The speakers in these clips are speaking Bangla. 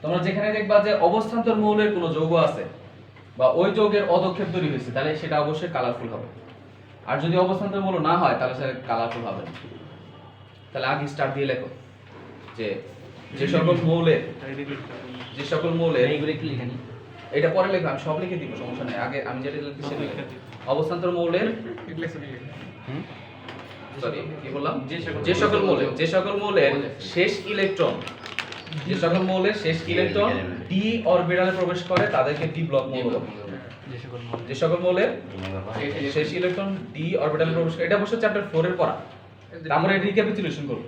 তোমরা যেখানে দেখবা যে অবস্থান্তর মৌলের কোনো যৌগ আছে বা ওই যৌগের অদক্ষেপ তৈরি হয়েছে তাহলে সেটা অবশ্যই কালারফুল হবে। আর যদি অবস্থান্তর মৌল না হয় তাহলে সেটা কালারফুল হবে না। তাহলে আগে স্টার্ট দিয়ে লেখো যে যে সকল মৌলের এইগুলো একটু লিখে নিই। এটা পরে লেখো, আমি সব লিখে দিব, সমস্যা নেই। আগে আমি যেটা লিখছি সেটা লিখো। অবস্থান্তর মৌলের সরি কি বললাম, যে সকল মৌলের শেষ ইলেকট্রন ডি অরবিটালে প্রবেশ করে তাদেরকে ডি ব্লক মৌল বলে। যে সকল মৌলের শেষ ইলেকট্রন ডি অরবিটালে প্রবেশ করে, এটা অবশ্য চ্যাপ্টার 4 এর পড়া। আমরা এটা রিক্যাপিচুলেশন করব।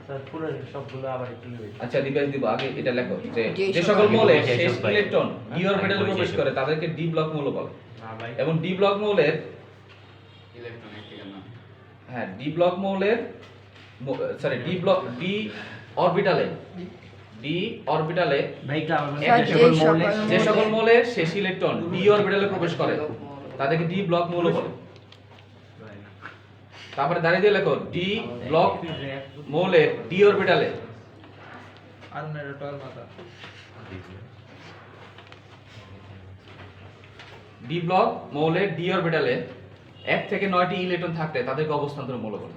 স্যার পুরো সবগুলো আবার একটু লিখে। আচ্ছা রিভাইজ দিব। আগে এটা লেখো যে সকল মৌলের শেষ ইলেকট্রন ডি অরবিটালে প্রবেশ করে তাদেরকে ডি ব্লক মৌল বলে। এবং ডি ব্লক মৌলের ডি ব্লক মৌলের সরি ডি অরবিটালে ভাইটা আমার যে সকল মৌলের শেষ ইলেকট্রন ডি অরবিটালে প্রবেশ করে তাদেরকে ডি ব্লক মৌল বলে। তারপরে দাঁড়িয়ে দিয়ে লেখো ডি ব্লক মৌলের ডি অরবিটালে ডি ব্লক মৌলের ডি অরবিটালে 1 থেকে 9টি ইলেকট্রন থাকলে তাদেরকে অবস্থান্তর মৌল বলে।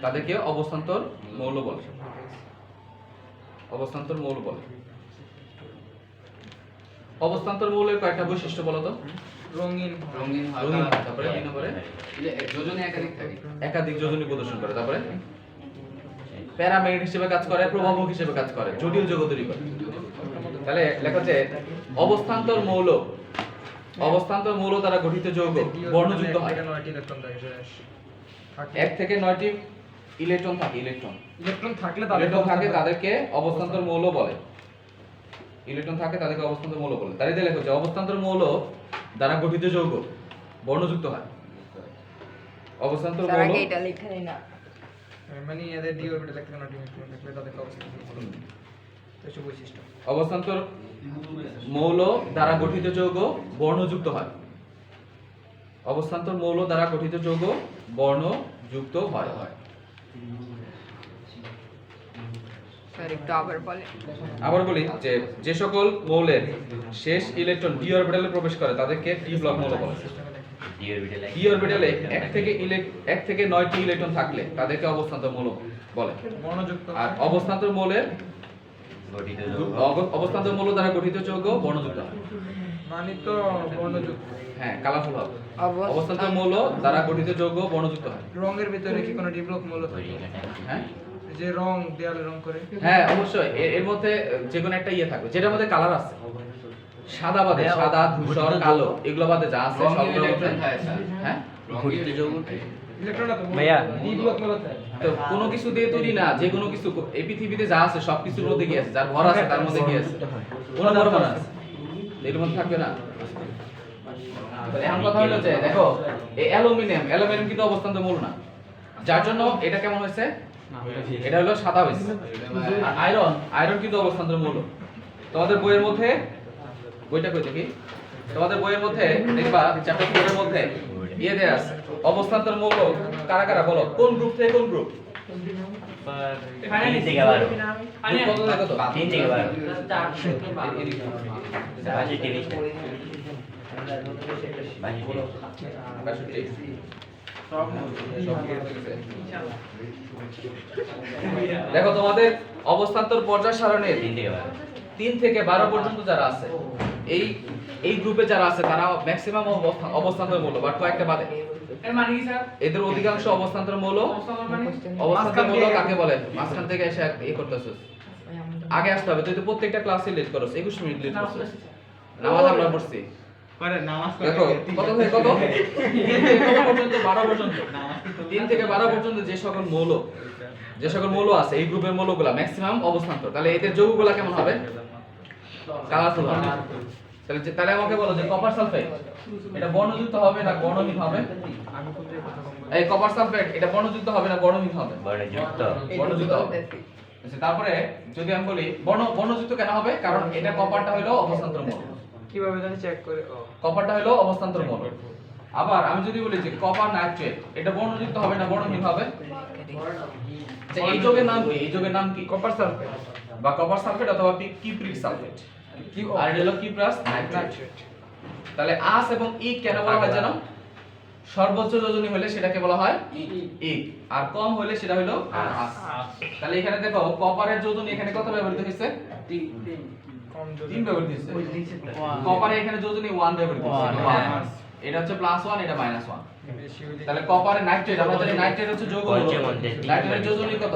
তাদেরকে অবস্থান্তর মৌল বলে। অবস্থান্তর মৌল বলে। অবস্থান্তর মৌলের কয়েকটা বৈশিষ্ট্য বলো তো। রঙিন হয়, তারপরে 2 নম্বরে যোজনে একাধিক থাকে, একাধিক যোজনী প্রদর্শন করে। তারপরে প্যারাম্যাগনেট হিসেবে কাজ করে, প্রভাবক হিসেবে কাজ করে, জটিল যৌগ তৈরি করে। তাহলে লেখা আছে অবস্থান্তর মৌল দ্বারা গঠিত যৌগ বর্ণযুক্ত হয়। 1 থেকে 9টি ইলেকট্রন থাকে তাদেরকে অবস্থান্তর মৌল বলে। তাহলে লেখো যে অবস্থান্তর মৌল দ্বারা গঠিত যৌগ বর্ণযুক্ত হয়। অবস্থান্তর মৌল আগে এটা লিখে নিই না, মানে এদের ডি অরবিটাল থেকে নটি ইলেকট্রন থাকলে তাদেরকে অবস্থান্তর মৌল বলে। তো বৈশিষ্ট্য অবস্থান্তর মৌল দ্বারা গঠিত যৌগ বর্ণযুক্ত হয়। অবস্থান্তর মৌল দ্বারা গঠিত যৌগ বর্ণযুক্ত হয়। স্যার একটু আবার বলি যে সকল মৌলের শেষ ইলেকট্রন ডি অরবিটালে প্রবেশ করে তাদেরকে ডি ব্লক মৌল বলে। ডি অরবিটালে 1 থেকে 9টি ইলেকট্রন থাকলে তাদেরকে অবস্থান্তর মৌল বলে। আর অবস্থান্তর মৌল দ্বারা গঠিত যৌগ বর্ণযুক্ত হয়। মানে তো বর্ণযুক্ত, হ্যাঁ কালারফুল হবে। অবস্থান্তর মৌল দ্বারা গঠিত যৌগ বর্ণযুক্ত হয়। রঙের ভিতরে কি কোনো ডি ব্লক মৌল থাকে? হ্যাঁ যে রং দেয়ালে রং করে, হ্যাঁ অবশ্যই এর মধ্যে যে কোনো একটা ইয়ে থাকবে যেটার মধ্যে কালার আছে। সাদা বাদে, সাদা, ধূসর, কালো এগুলো বাদে যা আছে সবগুলো হ্যাঁ গঠিত যৌগ ইলেকট্রনটা তো ভাইয়া ডি ব্লক মৌল থাকে। তো কোনো কিছু দিয়ে তৈরি না, যে কোনো কিছু এই পৃথিবীতে যা আছে সবকিছুর মধ্যে কি আছে, যার ভর আছে তার মধ্যে কি আছে, কোন পরমাণু আছে এর মধ্যে থাকবে না। তাহলে এখন কথা হলো যে দেখো এই অ্যালুমিনিয়াম কিন্তু অবস্থান্তর মৌল না, যার জন্য এটা কেমন হয়েছে, এটা হলো সাদা হয়েছে। আর আয়রন কিন্তু অবস্থান্তর মৌল। তোমাদের বইয়ের মধ্যে বইটা কই দেখি, তোমাদের বইয়ের মধ্যে দেখবা চ্যাপ্টার 4 এর মধ্যে ইয়ে দেয়া আছে অবস্থান্তর মৌল কারা কারা বলো, কোন গ্রুপ থেকে কোন গ্রুপ। তিন থেকে 12 কত থেকে কত? 3 থেকে 12 দেখো তোমাদের অবস্থান্তর পর্যায় সারণীর 3 থেকে 12 পর্যন্ত যারা আছে এই গ্রুপে যারা আছে তারা ম্যাক্সিমাম অবস্থান্তর মৌল, বাট কয়েকটা বাদে। এর মানে কি স্যার? এদের অধিকাংশ অবস্থান্তর মৌল। মানে অবস্থান্তর মৌল কাকে বলে? মাঝখান থেকে এসে এই করতেছস, আগে আসতে হবে। তুই তো প্রত্যেকটা ক্লাসে লেট করছ, 21 মিনিট লেট করছিস। নামাজ আমরা পড়ছি পরে নামাজ দেখো কত থেকে কত 3 থেকে 12 পর্যন্ত যে সকল মৌল আছে এই গ্রুপের মৌলগুলা ম্যাক্সিমাম অবস্থান্তর। তাহলে এদের যৌগগুলা কেমন হবে? কালারফুল হবে। তাহলে আমাকে বলো যে কপার সালফেট এটা বর্ণযুক্ত হবে না বর্ণহীন হবে? এই কপার সালফেট এটা বর্ণযুক্ত হবে না বর্ণহীন হবে? বর্ণযুক্ত হবে। আচ্ছা তারপরে যদি আমি বলি বর্ণযুক্ত কেন হবে, কারণ এটা কপারটা হলো অবস্থান্তর মৌল। কিভাবে জানি চেক করে? কপারটা হলো অবস্থান্তর মৌল। আবার আমি যদি বলি যে কপার নাইট্রেট এটা বর্ণযুক্ত হবে না বর্ণহীন হবে? এই যৌগের নাম কি? কপার সালফেট বা কপার সালফেট অথবা কিপ্রিক সালফেট। আর এটা হলো কিপ্রাস নাইট্রেট। তাহলে আস এবং ইক কেন বলা হয় জানো? সর্বোচ্চ যোজনী হলে সেটাকে বলা হয় ইক, আর কম হলে সেটা হলো আস। তাহলে এখানে দেখো কপারের যোজনী এখানে কত ব্যবহৃত হয়েছে? 3 ব্যবহৃত হয়েছে। কপারে এখানে যোজনী 1 ব্যবহৃত হয়েছে। 1 এটা হচ্ছে +1, এটা -1। তাহলে কপারে নাইট্রেট, আমরা জানি নাইট্রেট হচ্ছে যৌগ মূলক। নাইট্রেটের যোজনী কত?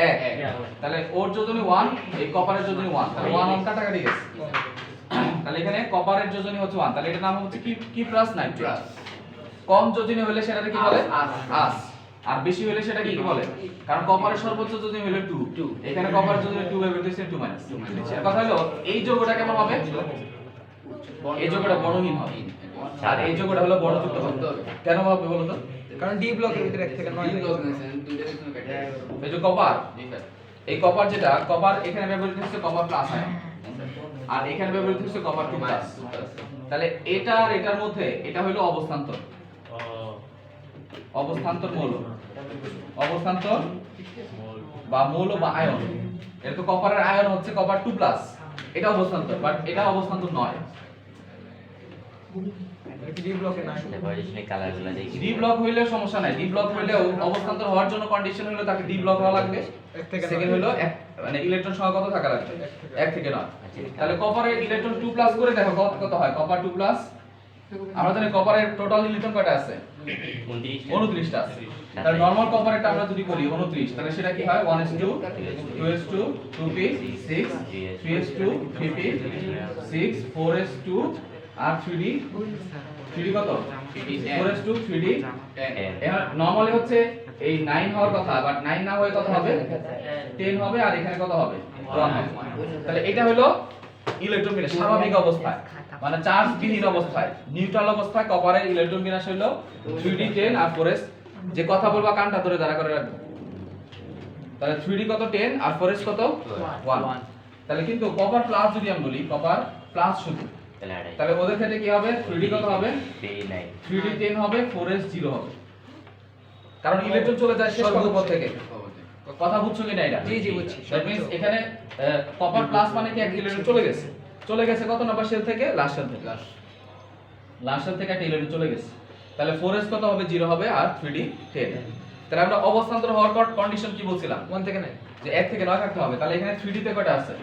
1। তাহলে ওর যোজনী 1, এই কপারের যোজনী 1, তাহলে 1 কাটাকাটি গেছে। তাহলে এখানে কপারের যোজনী হচ্ছে 1, তাহলে এটার নাম হচ্ছে কি প্লাস নাইট্রেট। কম যোজনী হলে সেটাকে কি বলে? আস। আর বেশি হলে সেটা কি বলে? কারণ কপারের সর্বোচ্চ যোজনী হলো 2, এখানে কপারের যোজনী 2 ব্যবহৃত হয়েছে 2-। এর কথা হলো এই যৌগটা কেমন হবে? এই যৌগটা বর্ণহীন হবে, আর এই যৌগটা হলো বর্ণযুক্ত হবে। কেন হবে বলো তো? কারণ ডি ব্লকের ভিতরে 1 থেকে 9 এই যে কপার, এই কপার যেটা কপার এখানে ব্যবহৃত হচ্ছে কপার প্লাস আয়ন, আর এখানে ব্যবহৃত হচ্ছে কপার 2 প্লাস। তাহলে এটা আর এটার মধ্যে এটা হলো অবস্থান্তর, অবস্থান্তর মৌল, অবস্থান্তর বা মৌল বা আয়ন। এটা তো কপারের আয়ন হচ্ছে কপার 2 প্লাস, এটা অবস্থান্তর, বাট এটা অবস্থান্তর নয়। ডি ব্লকে না ডি ব্লক হইলে সমস্যা নাই, ডি ব্লক হইলেও অবস্থান্তর হওয়ার জন্য কন্ডিশন হলো তাকে ডি ব্লক হওয়া লাগবে। 1 থেকে 9 সেকেন্ড হলো মানে ইলেকট্রন সংখ্যা কত থাকা লাগবে? 1 থেকে 9। তাহলে কপারের ইলেকট্রন 2 প্লাস করে দেখো কত হয়। কপার 2 প্লাস, আমরা জানি কপারের টোটাল ইলেকট্রন কয়টা আছে? 29টা আছে। তাহলে নরমাল কপারেরটা আমরা যদি করি 29, তাহলে সেটা কি হয়? 1s2 2s2 2p 6 3s2 3p 6 4s2 আর 3d কত? 4s2 3d। এখন নরমালি হচ্ছে এই 9 হওয়ার কথা, বাট 9 না হয়ে কত হবে? 10 হবে, আর এখানে কত হবে? 1 হবে। তাহলে এটা হলো ইলেকট্রন বিন্যাস স্বাভাবিক অবস্থায়, মানে চার্জ বিহীন অবস্থায়, নিউট্রাল অবস্থায় কপারের ইলেকট্রন বিন্যাস হলো 3d 10 আর 4s। যে কথা বলবা কানটা ধরে দাঁড়া করে রাখবে। তাহলে 3d কত? 10 আর 4s কত? 1। তাহলে কিন্তু কপার প্লাস যদি আমি বলি, কপার প্লাস শুধু, তাহলে ওদের ক্ষেত্রে কি হবে? 3d কত হবে? 3d 10 হবে, 4s 0 হবে। কারণ ইলেকট্রন চলে যায় শেষ কক্ষপথ থেকে। কথা বুঝছো কি না এটা? জি জি বুঝছি। দ্যাট মিন্স এখানে কপার প্লাস মানে কি এক ইলেকট্রন চলে গেছে। চলে গেছে কত নাম্বার শেল থেকে? লাস্ট শেল থেকে। লাস্ট শেল থেকে একটা ইলেকট্রন চলে গেছে। তাহলে 4s কত হবে? 0 হবে, আর 3d 10। তাহলে আমরা অবস্থান্তর হওয়ার কন্ডিশন কি বলছিলাম? 1 থেকে 9 যে 1 থেকে 9 থাকতে হবে। তাহলে এখানে 3d তে কয়টা আছে?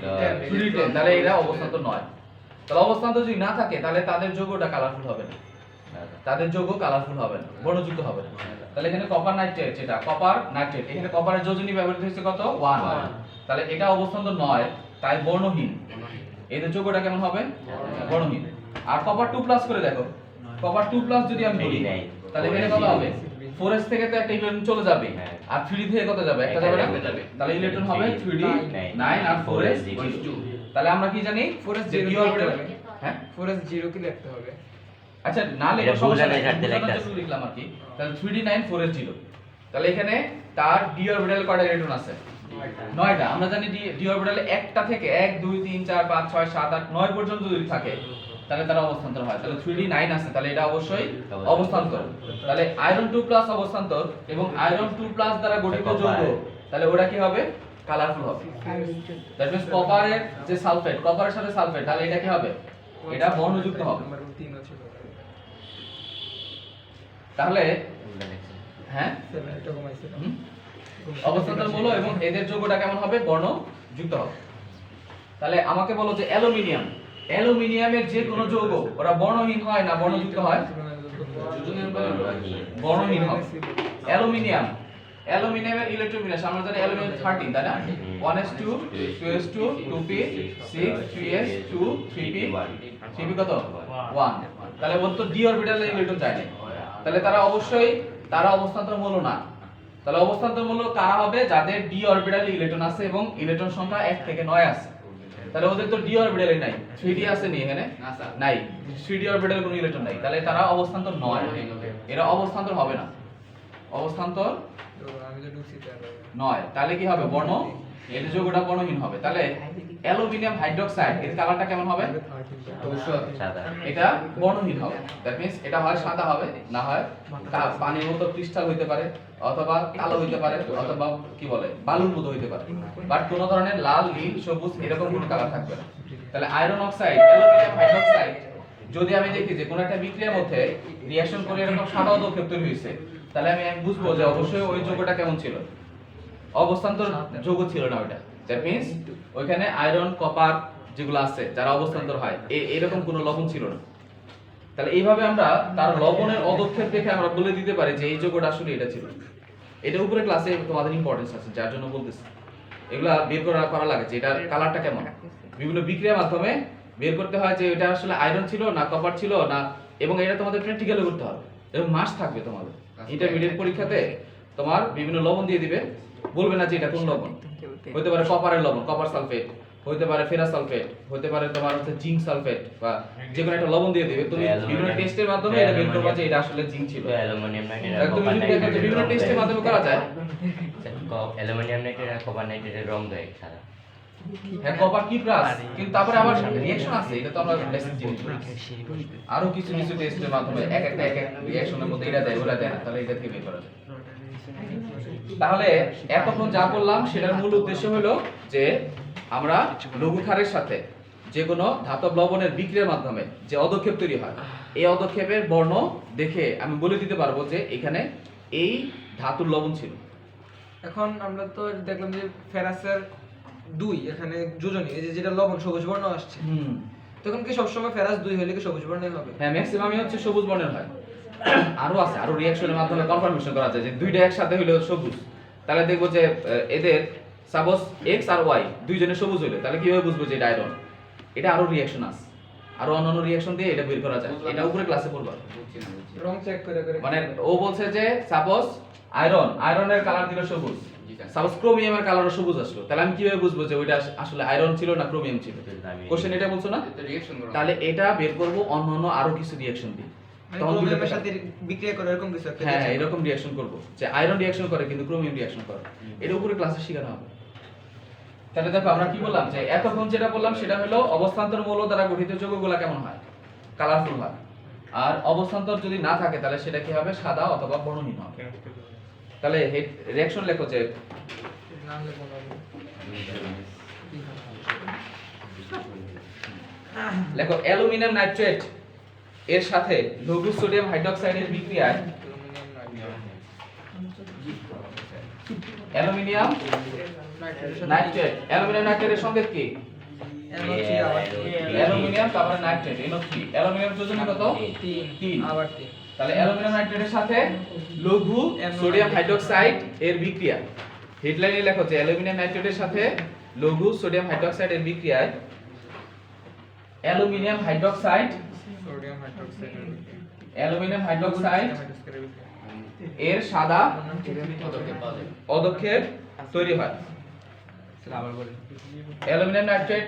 3d 10। তাহলে এটা অবস্থান্তর নয়। তাহলে অবস্থান্তর যদি না থাকে তাহলে তাদের যৌগটা কালারফুল হবে না, তাদের যৌগ কালারফুল হবে না, বর্ণযুক্ত হবে না। তাহলে এখানে কপার নাইট্রেট, যেটা কপার নাইট্রেট, এখানে কপারের যোজনী ব্যবহৃত হয়েছে কত? 1। তাহলে এটা অবস্থান্তর নয়, তাই বর্ণহীন। এদের যৌগটা কেমন হবে? বর্ণহীন। আর কপার 2 প্লাস করে দেখো, কপার 2 প্লাস যদি আমি বলি, তাহলে এখানে কত হবে? 4s থেকে তো একটা ইলেকট্রন চলে যাবে, আর 3d থেকে কত যাবে? একটা যাবে না? তাহলে ইলেকট্রন হবে 3d 9 আর 4s 2। তাহলে আমরা কি জানি? 4s যে 0 d অরবিটাল, হ্যাঁ 4s 0 কি লিখতে হবে? আচ্ছা না লিখো সমস্যা নাই, লিখলাম আর কি। তাহলে 3d 9 4s 0। তাহলে এখানে তার d অরবিটাল কয়টা ইলেকট্রন আছে? 9টা। আমরা জানি d অরবিটালে একটা থেকে 1 2 3 4 5 6 7 8 9 পর্যন্ত যদি থাকে তাহলে তারা অবস্থান্তর হয়। তাহলে 3d 9 আছে, তাহলে এটা অবশ্যই অবস্থান্তর। তাহলে আয়রন 2 প্লাস অবস্থান্তর এবং আয়রন 2 প্লাস দ্বারা গঠিত যৌগ, তাহলে ওটা কি হবে? কালারফুল হবে। দ্যাট মিন্স কপারের যে সালফেট, কপারের সাথে সালফেট, তাহলে এটা কি হবে? এটা বর্ণযুক্ত হবে। নাম্বার 3 আছে। তাহলে হ্যাঁ 7 টা কমাইছে। অবস্থান্তর মূল এবং এদের যৌগটা কেমন হবে? বর্ণযুক্ত হবে। তাহলে আমাকে বলো যে অ্যালুমিনিয়াম, অ্যালুমিনিয়ামের যে কোনো যৌগ ওরা বর্ণহীন হয় না বর্ণযুক্ত হয়? বর্ণহীন হবে। অ্যালুমিনিয়াম, অ্যালুমিনিয়ামের ইলেকট্রন বিন্যাস আমরা জানি অ্যালুমিনিয়াম 13, তাই না? 1s2 2s2 2p 6 3s2 3p 3p কত? 1। তাহলে ওর তো d অরবিটালে ইলেকট্রন যায় না, তাহলে তারা অবশ্যই তারা অবস্থান্তর মূল না। তাহলে অবস্থান্তর মূল কারা হবে? যাদের d অরবিটালে ইলেকট্রন আছে এবং ইলেকট্রন সংখ্যা 1 থেকে 9 আছে। তাহলে ওদের তো d অরবিটালে নাই, 3d আছে নি এখানে? নাই, 3d অরবিটালে কোনো ইলেকট্রন নাই, তাহলে তারা অবস্থান্তর নয়, এরা অবস্থান্তর হবে না, অবস্থান্তর তো আমি তো ঢুকছি তাহলে। নয়। তাহলে কি হবে? বর্ণহীন এর যৌগটা বর্ণহীন হবে। তাহলে অ্যালুমিনিয়াম হাইড্রোক্সাইড এর কালারটা কেমন হবে? সাদা। এটা বর্ণহীন হবে। দ্যাট মিন্স এটা হয় সাদা হবে, না হয় পানির মতো ক্রিস্টাল হইতে পারে, অথবা কালো হইতে পারে, অথবা কি বলে বালুর মতো হইতে পারে, বাট কোনো ধরনের লাল, নীল, সবুজ এরকম কোনো কালার থাকবে না। তাহলে আয়রন অক্সাইড, অ্যালুমিনিয়াম হাইড্রোক্সাইড যদি আমি দেখি যে কোনো একটা বিক্রিয়ার মধ্যে রিঅ্যাকশন করে এরকম সাদা অদক্ষেপ তৈরি হয়েছে, তাহলে আমি বুঝবো যে অবশ্যই ওই যৌগটা কেমন ছিল, অবস্থান্তর যৌগ ছিল না ওইটা। দ্যাট মিন্স ওইখানে আয়রন, কপার যেগুলো আছে যারা অবস্থান্তর হয় এরকম কোনো লবণ ছিল না। তাহলে এইভাবে আমরা তার লবণের অদক্ষেপ দেখে আমরা বলে দিতে পারি যে এই যৌগটা আসলে এটা ছিল। এটা উপরে ক্লাসে তোমাদের ইম্পর্টেন্স আছে, যার জন্য বলতেছি এগুলা বের করা লাগে যে এটার কালারটা কেমন। বিভিন্ন বিক্রিয়ার মাধ্যমে বের করতে হয় যে এটা আসলে আয়রন ছিল না কপার ছিল না, এবং এটা তোমাদের প্র্যাকটিক্যালি করতে হবে এবং মাস থাকবে তোমাদের ইন্টারমিডিয়েট পরীক্ষাতে। তোমার বিভিন্ন লবণ দিয়ে দিবে, বলবে না যে এটা কোন লবণ, হতে পারে কপারের লবণ, কপার সালফেট, হতে পারে ফেরাস সালফেট, হতে পারে তোমার হচ্ছে জিঙ্ক সালফেট, বা যে কোনো একটা লবণ দিয়ে দিবে। তুমি বিভিন্ন টেস্টের মাধ্যমে এটা বের করবে যে এটা আসলে জিঙ্ক ছিল। অ্যালুমিনিয়াম নাইট্রেট আর তুমি কপার যদি দেখো যে বিভিন্ন টেস্টের মাধ্যমে করা যায়। অ্যালুমিনিয়াম নাইট্রেট আর কপার নাইট্রেটের রং দেয় সাদা। হ্যাঁ, কপার কি প্লাস, কিন্তু তারপরে আবার রিঅ্যাকশন আছে, এটা তো আমরা বেসিক জিনিস। আরো কিছু কিছু টেস্টের মাধ্যমে এক একটা রিঅ্যাকশনের মধ্যে এটা দেয় ওটা দেয় না, তাহলে এটা থেকে বের করা যায়। তাহলে এতক্ষণ যা বললাম সেটার মূল উদ্দেশ্য হলো যে আমরা লঘু ক্ষারের সাথে যে কোনো ধাতব লবণের বিক্রিয়ার মাধ্যমে যে অদক্ষেপ তৈরি হয়, এই অদক্ষেপের বর্ণ দেখে আমি বলে দিতে পারবো যে এখানে এই ধাতুর লবণ ছিল। এখন আমরা তো দেখলাম যে ফেরাসের 2 এখানে যোজনী, এই যে যেটা লবণ সবুজ বর্ণ আসছে, তখন কি সবসময় ফেরাস 2 হলে কি সবুজ বর্ণই হবে? হ্যাঁ, ম্যাক্সিমামই হচ্ছে সবুজ বর্ণের হয়। আরো আছে, আরো রিঅ্যাকশনের মাধ্যমে কনফার্মেশন করা যায় যে দুইটা একসাথে হইলো সবুজ। তাহলে দেখবো যে এদের সাপোজ x আর y দুইজনে সবুজ হইলো, তাহলে কিভাবে বুঝবো যে এটা আয়রন? এটা আরো রিঅ্যাকশন আছে, আরো অন্যান্য রিঅ্যাকশন দিয়ে এটা বের করা যায়। এটা উপরে ক্লাসে পড়বা। রং চেক করে করে মানে ও বলছে যে সাপোজ আয়রনের কালার দিল সবুজ, সাপোজ ক্রোমিয়ামের কালারও সবুজ আসলো, তাহলে আমি কিভাবে বুঝবো যে ওইটা আসলে আয়রন ছিল না ক্রোমিয়াম ছিল? কোশ্চেন এটা বলছো না? তাহলে এটা বের করব অন্যান্য আরো কিছু রিঅ্যাকশন দিয়ে। মানে তখন ক্রোমিয়ামের সাথে বিক্রিয়া করে এরকম কিছু একটা। হ্যাঁ, এরকম রিঅ্যাকশন করব যে আয়রন রিঅ্যাকশন করে কিন্তু ক্রোমিয়াম রিঅ্যাকশন করে। এটা উপরে ক্লাসে শেখানো হবে। তাহলে দেখো আমরা কি বললাম যে এতক্ষণ যেটা বললাম সেটা হলো অবস্থান্তর মৌল দ্বারা গঠিত যৌগগুলো কেমন হয়, কালারফুল হয়। আর অবস্থান্তর যদি না থাকে তাহলে সেটা কি হবে, সাদা অথবা বর্ণহীন হবে। তাহলে রিঅ্যাকশন লেখো যে নাম লেখো না। লেখো অ্যালুমিনিয়াম নাইট্রেট এর সাথে লঘু সোডিয়াম হাইড্রোক্সাইডের বিক্রিয়ায় অ্যালুমিনিয়াম নাইট্রেট, অ্যালুমিনিয়াম নাইট্রেটের সংকেত কি? অ্যালুমিনিয়াম তারপরে নাইট্রেট NO3, অ্যালুমিনিয়াম যোজনী কত? 3 আবার 3। তাহলে অ্যালুমিনিয়াম নাইট্রেটের সাথে লঘু সোডিয়াম হাইড্রোক্সাইড এর বিক্রিয়া। হেডলাইনে লেখো যে অ্যালুমিনিয়াম নাইট্রেটের সাথে লঘু সোডিয়াম হাইড্রোক্সাইড এর বিক্রিয়ায় অ্যালুমিনিয়াম হাইড্রোক্সাইড এর সাদা অদক্ষেপ তৈরি হয়। অ্যালুমিনিয়াম নাইট্রেট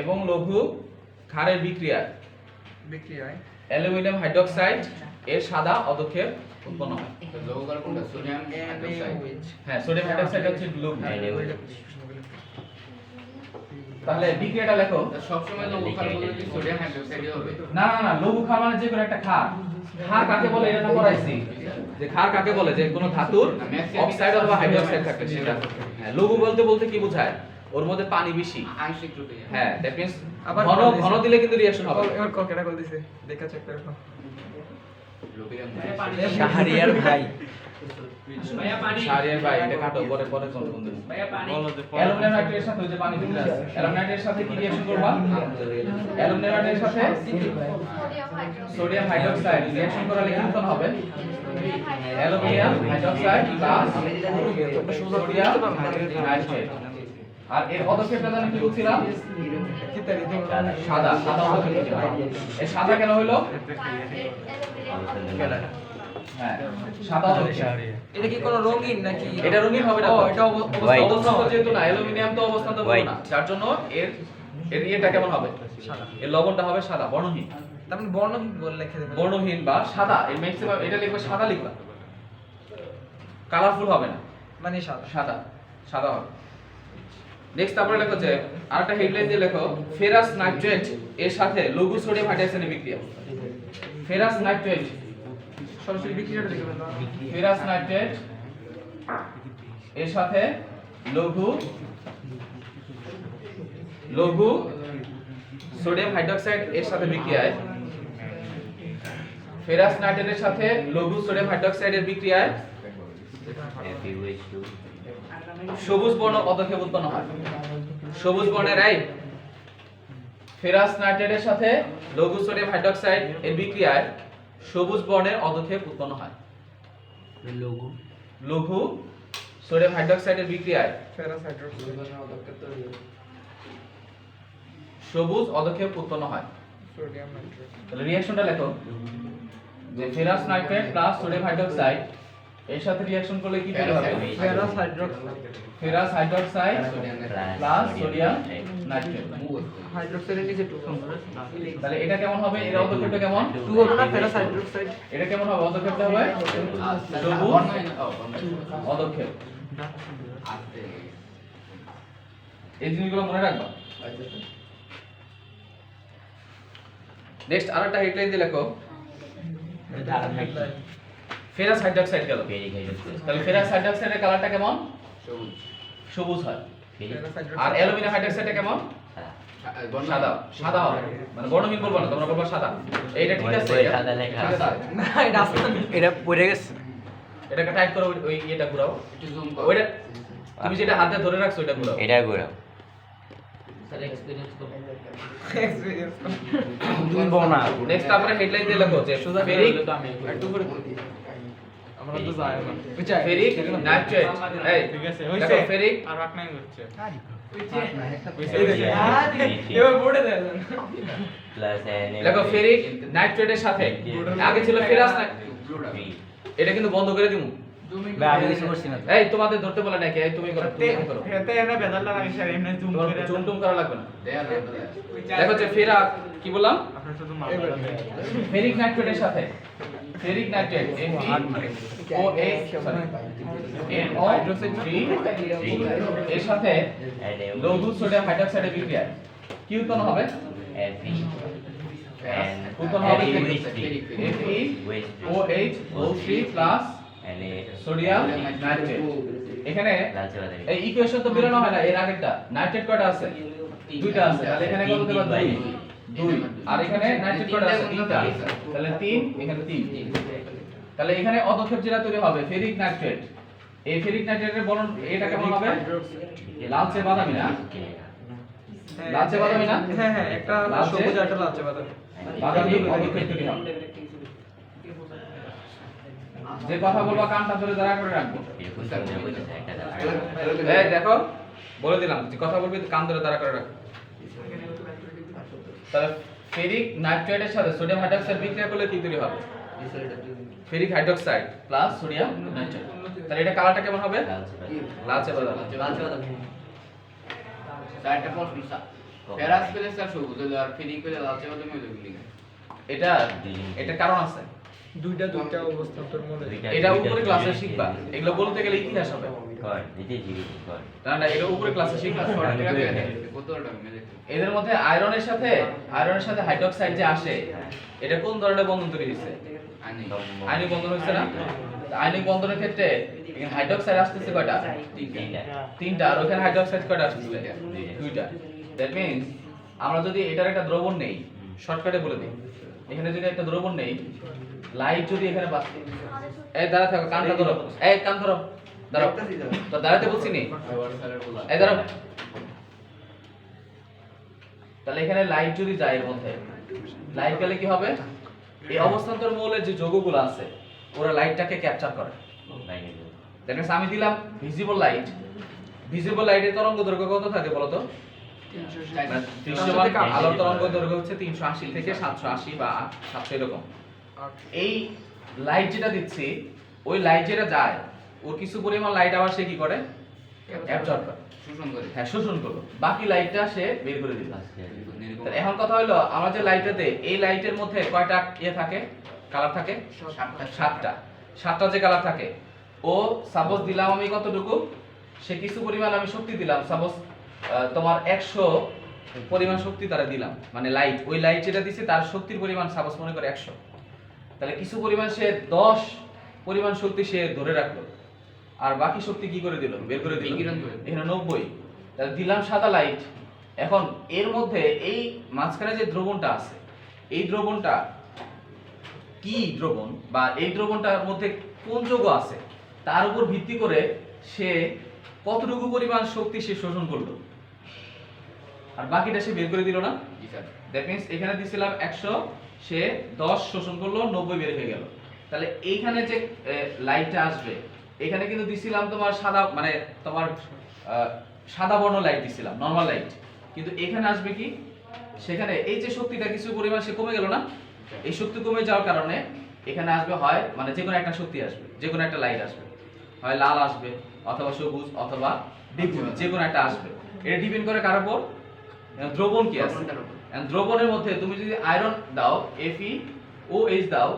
এবং লঘু ক্ষারের বিক্রিয়ায় অ্যালুমিনিয়াম হাইড্রোক্সাইড এর সাদা অদক্ষেপ উৎপন্ন হয়। হ্যাঁ, সোডিয়াম হাইড্রোক্সাইড হচ্ছে লঘু। তাহলে বিক্রিয়াটা লেখো। সবসময় লঘু ক্ষার বলতে কি সোডিয়াম হাইড্রোক্সাইডই হবে? না না না, লঘু ক্ষার মানে যে কোনো একটা ক্ষার। ক্ষার কাকে বলে এটা তো পড়াইছি, যে ক্ষার কাকে বলে যে কোনো ধাতুর অক্সাইড অথবা হাইড্রোক্সাইড থাকে সেটা। হ্যাঁ, লঘু বলতে বলতে কি বোঝায়, ওর মধ্যে পানি বেশি। আংশিক রূপে। হ্যাঁ, দ্যাট মিন্স আবার ঘন দিলে কিন্তু রিঅ্যাকশন হবে। এবার ককেটা কল দিছে, দেখা চেক করে নাও। শাহরিয়ার ভাই শাহরিয়ার ভাই, এটা কাটো পরে পরে কোন বন্ধু। অ্যালুমিনিয়াম নাইট্রেটের সাথে ওই যে পানি দিতে আছে, অ্যালুমিনিয়াম নাইট্রেটের সাথে কি রিঅ্যাকশন করবা? অ্যালুমিনিয়াম নাইট্রেটের সাথে সোডিয়াম হাইড্রোক্সাইড রিঅ্যাকশন করালে কি উৎপন্ন হবে? Aluminium hydroxide plus sodium nitrate. আর এর পদক্ষেপটা জানি কি বলছিলাম? সাদা পদক্ষেপ ছিল। এই সাদা কেন হলো? হ্যাঁ, সাদা পদক্ষেপ। এটা কি কোনো রঙিন নাকি? এটা রঙিন হবে না। ও, তো। এটা অবস্থান্তর যেহেতু না, অ্যালুমিনিয়াম তো অবস্থান্তর হবে না, যার জন্য এর এটা কেমন হবে? সাদা। এর লবণটা হবে সাদা, বর্ণহীন। তার মানে বর্ণহীন বলে লিখে দেবেন। বর্ণহীন বা সাদা, এর ম্যাক্সিমাম এটা লিখবে সাদা লিখবা, কালারফুল হবে না, মানে সাদা। সাদা সাদা হবে। নেক্সট তারপরে লেখো যে আরেকটা হেডলাইন দিয়ে লেখো ফেরাস নাইট্রেট এর সাথে লঘু সোডিয়াম হাইড্রোক্সাইডের বিক্রিয়া। ফেরাস নাইট্রেট, সরাসরি বিক্রিয়াটা দেখে ফেললাম। ফেরাস নাইট্রেট এর সাথে লঘু সোডিয়াম হাইড্রোক্সাইড এর সাথে বিক্রিয়ায়, ফেরাস নাইট্রেটের সাথে লঘু সোডিয়াম হাইড্রোক্সাইডের বিক্রিয়ায় FeOH2 সবুজ বর্ণ পদক্ষেপ উৎপন্ন হয়। সবুজ বর্ণের এই ফেরাস নাইট্রেটের সাথে লঘু সোডিয়াম হাইড্রোক্সাইড এর বিক্রিয়ায় সবুজ বর্ণের অধক্ষেপ উৎপন্ন হয়। লঘু সোডিয়াম হাইড্রোক্সাইডের বিক্রিয়ায় ফেরাস হাইড্রোক্সাইড সবুজ অধক্ষেপ উৎপন্ন হয়। সোডিয়াম নাইট্রেট তাহলে রিঅ্যাকশনটা লেখো যে ferrous nitrate plus sodium hydroxide এর সাথে রিঅ্যাকশন করলে কি তৈরি হবে? Ferrous hydroxide ferrous hydroxide plus sodium nitrate. হাইড্রোক্সাইডের নিচে 2 তাহলে এটা কেমন হবে? এর অধক্ষেপটা কেমন? 2 হবে না ফেরাস হাইড্রোক্সাইড এটা কেমন হবে? অধক্ষেপটা হবে সবুজ অধক্ষেপ। এই জিনিসগুলো মনে রাখবা। নেক্সট আরেকটা হেডলাইন দিয়ে লেখো ফেরাস হাইড্রোক্সাইড গেল। ফেরিক হাইড্রোক্সাইড তাহলে ফেরাস হাইড্রোক্সাইডের কালারটা কেমন? সবুজ হয়। ফেরিক আর অ্যালুমিনিয়াম হাইড্রোক্সাইডটা কেমন? সাদা। সাদা হবে, মানে বর্ণহীন বলবো না, তোমরা বলবা সাদা। এইটা ঠিক আছে? বইয়ে সাদা লেখা ঠিক আছে? না এটা আসলে এটা পড়ে গেছে। এটাকে টাইট করো, ওই এটা ঘোরাও। ওইটা তুমি যেটা হাতে ধরে রাখছো ওইটা ঘোরাও। এটা ঘোরাও এক্সপেরিয়েন্স তুমি বল না। নেক্সট তারপরে হেডলাইন দিয়ে লেখো যে ফেরিক আমরা তো যাই না বুঝাই ফেরিক নাইট্রেট। এই ঠিক আছে, দেখো হইছে। ফেরিক আর রাখ নাই হচ্ছে। এবার বোর্ডে দেন প্লাস দেখো ফেরিক নাইট্রেটের সাথে আগে ছিল ফেরাস এটা কিন্তু বন্ধ করে দিমু। ভাই আমি কিছু করছি না তো। এই তোমাদের ধরতে বলে নাকি? এই তুমি করো, তুমি করো। এতে এনে বেদালটা লাগে স্যার এমনি জুম তোমার করে। জুম টুম করা লাগবে না। দেখো যে ফেরা কি বললাম? আপনি শুধু মারবেন। ফেরিক নাইট্রেটের সাথে ফেরিক নাইট্রেট এর সাথে লঘু সোডিয়াম হাইড্রোক্সাইডের বিক্রিয়ায় কি উৎপন্ন হবে? উৎপন্ন হবে FeOH3 প্লাস সোডিয়াম নাইট্রেট। এখানে এই ইকুয়েশন তো বেরোনো হয় না, এর আগেরটা নাইট্রেট কয়টা আছে? দুইটা আছে। তাহলে এখানে কত দেবা? দুই। আর এখানে নাইট্রেট কয়টা আছে? তিনটা। তাহলে 3, এখানে 3। তাহলে এখানে অধক্ষেপ যেটা তৈরি হবে ফেরিক নাইট্রেট, এই ফেরিক নাইট্রেটের বর্ণ এটা কেমন হবে? লালচে বাদামি না? লালচে বাদামি না? হ্যাঁ হ্যাঁ একটা লালচে? সবুজ আর একটা লালচে বাদামি বাদামি অধক্ষেপ তৈরি হবে। যে কথা বলবা কানটা ধরে দাঁড়া করে রাখবো। এই দেখো বলে দিলাম যে কথা বলবি তো কান ধরে দাঁড়া করে রাখবো। তাহলে ফেরিক নাইট্রেটের সাথে সোডিয়াম হাইড্রোক্সাইড বিক্রিয়া করলে কি তৈরি হবে? Ferric hydroxide plus sodium nitrate. তাহলে এটা কালারটা কেমন হবে? লালচে বাদামি। চারটা প্রশ্ন ফেরাস পেলে স্যার সবুজ হলো আর ফেরিক পেলে লালচে বাদামি হলো কি লিখে? এটা এটা কারণ আছে। দুইটা অবস্থা তোর মনে এটা উপরে ক্লাসে শিখবা। এগুলো বলতে গেলে ইতিহাস হবে। না না, এটা উপরে ক্লাসে শিখবা। কত টাকা মেলে এদের মধ্যে আয়রনের সাথে হাইড্রোক্সাইড যে আসে, এটা কোন ধরনের বন্ধন তৈরি হয়েছে? আনি আয়নিক বন্ধন হচ্ছে না? আয়নিক বন্ধনের ক্ষেত্রে এখানে হাইড্রোক্সাইড আসতেছে কয়টা? তিনটা। আর ওখানে হাইড্রোক্সাইড কয়টা আসতেছে? দুইটা। দ্যাট মিন্স আমরা যদি এটার একটা দ্রবণ নেই, শর্টকাটে বলে দিই, এখানে যদি একটা দ্রবণ নেই, লাইট যদি এখানে বাঁচে, এই দাঁড়া থাকো, কানটা ধরো, এই কান ধরো, দাঁড়াও, তো দাঁড়াতে বলছি নি, এই দাঁড়াও। তাহলে এখানে লাইট যদি যায় এর মধ্যে, লাইট গেলে কি হবে? এই অবস্থান্তর মৌলের যে যৌগগুলো আছে ওরা লাইটটাকে ক্যাপচার করে। দ্যাট মিন্স আমি দিলাম ভিজিবল লাইট, ভিজিবল লাইটের তরঙ্গ দৈর্ঘ্য কত থাকে বলো তো? দৃশ্যমান আলোর তরঙ্গ দৈর্ঘ্য হচ্ছে 380 থেকে 780 বা 700 এরকম। এই লাইট যেটা দিচ্ছি, ওই লাইট যেটা যায় ওর কিছু পরিমাণ লাইট আবার সে কি করে? অ্যাবজর্ব করে, শোষণ করে হ্যাঁ শোষণ করলো, বাকি লাইটটা সে বের করে দিল। তাহলে এখন কথা হলো আমরা যে লাইটটাতে, এই লাইটের মধ্যে কয়টা থাকে? কালার থাকে? 7টা। 7টা যে কালার থাকে, ও সাপোজ দিলাম আমি কতটুকু, সে কিছু পরিমাণ আমি শক্তি দিলাম, সাপোজ তোমার 100 পরিমাণ শক্তি তারা দিলাম, মানে লাইট, ওই লাইট যেটা দিছে তার শক্তির পরিমাণ সাপোজ মনে করে 100, তাহলে কিছু পরিমাণ সে 10 পরিমাণ শক্তি সে ধরে রাখলো, আর বাকি শক্তি কি করে দিল, বের করে দিল, বিকিরণ করে। এখানে 90, তাহলে দিলাম সাদা লাইট। এখন এর মধ্যে এই মাঝখানে যে দ্রবণটা আছে, এই দ্রবণটা কি দ্রবণ বা এই দ্রবণটার মধ্যে কোন যৌগ আছে তার উপর ভিত্তি করে সে কতটুকু পরিমাণ শক্তি সে শোষণ করলো, আর বাকিটা সে বের করে দিল না। জি স্যার। দ্যাট মিন্স এখানে দিছিলাম 100, সে 10 শোষণ করলো, 90 বের হয়ে গেল। তাহলে এইখানে যে লাইটটা আসবে, এখানে কিন্তু দিছিলাম তোমার সাদা, মানে তোমার সাদা বর্ণ লাইট দিছিলাম, নরমাল লাইট, কিন্তু এখানে আসবে কি, সেখানে এই যে শক্তিটা কিছু পরিমাণ সে কমে গেল না, এই শক্তি কমে যাওয়ার কারণে এখানে আসবে হয়, মানে যে কোনো একটা শক্তি আসবে, যে কোনো একটা লাইট আসবে, হয় লাল আসবে অথবা সবুজ অথবা বেগুনি, যে কোনো একটা আসবে। এটা ডিপেন্ড করে কার উপর, দ্রবণ কি আছে। দ্রবণটার উপর। And দ্রবণের মধ্যে তুমি যদি আয়রন দাও, FeOH দাও,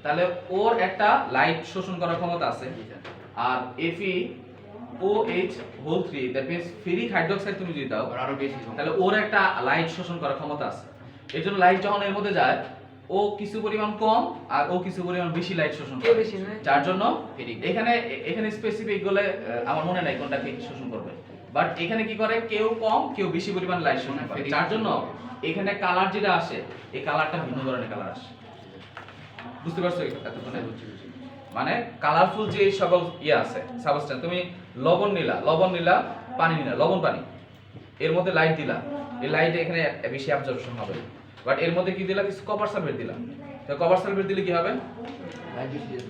তাহলে ওর একটা লাইট শোষণ করার ক্ষমতা আছে, জি স্যার। আর FeOH3 that means ferric hydroxide তুমি যদি দাও, আর আরো বেশি সম্ভব। তাহলে ওর একটা লাইট শোষণ করার ক্ষমতা আছে। এর জন্য লাইট যখন এর মধ্যে যায়, ও কিছু পরিমাণ কম আর ও কিছু পরিমাণ বেশি লাইট শোষণ কে করে, বেশি নেয়? যার জন্য Ferric। এখানে স্পেসিফিক বলে আমার মনে নাই কোনটা কে শোষণ করবে, বাট এখানে কি করে, কেউ কম কেউ বেশি পরিমাণ লাইট শোষণ করে, Ferric। যার জন্য এখানে কালার যেটা আসে, এই কালারটা ভিন্ন ধরনের কালার আসে। বুঝতে পারছো এতক্ষণে? মানে কালারফুল যে সকল আছে সাবস্টেন্স, তুমি লবণ নিলা, পানি নিলা, লবণ পানি, এর মধ্যে লাইট দিলা, এই লাইটে এখানে বেশি অ্যাবজর্পশন হবে, বাট এর মধ্যে কি দিলা, কিছু কপার সালফেট দিলা, তো কপার সালফেট দিলে কি হবে,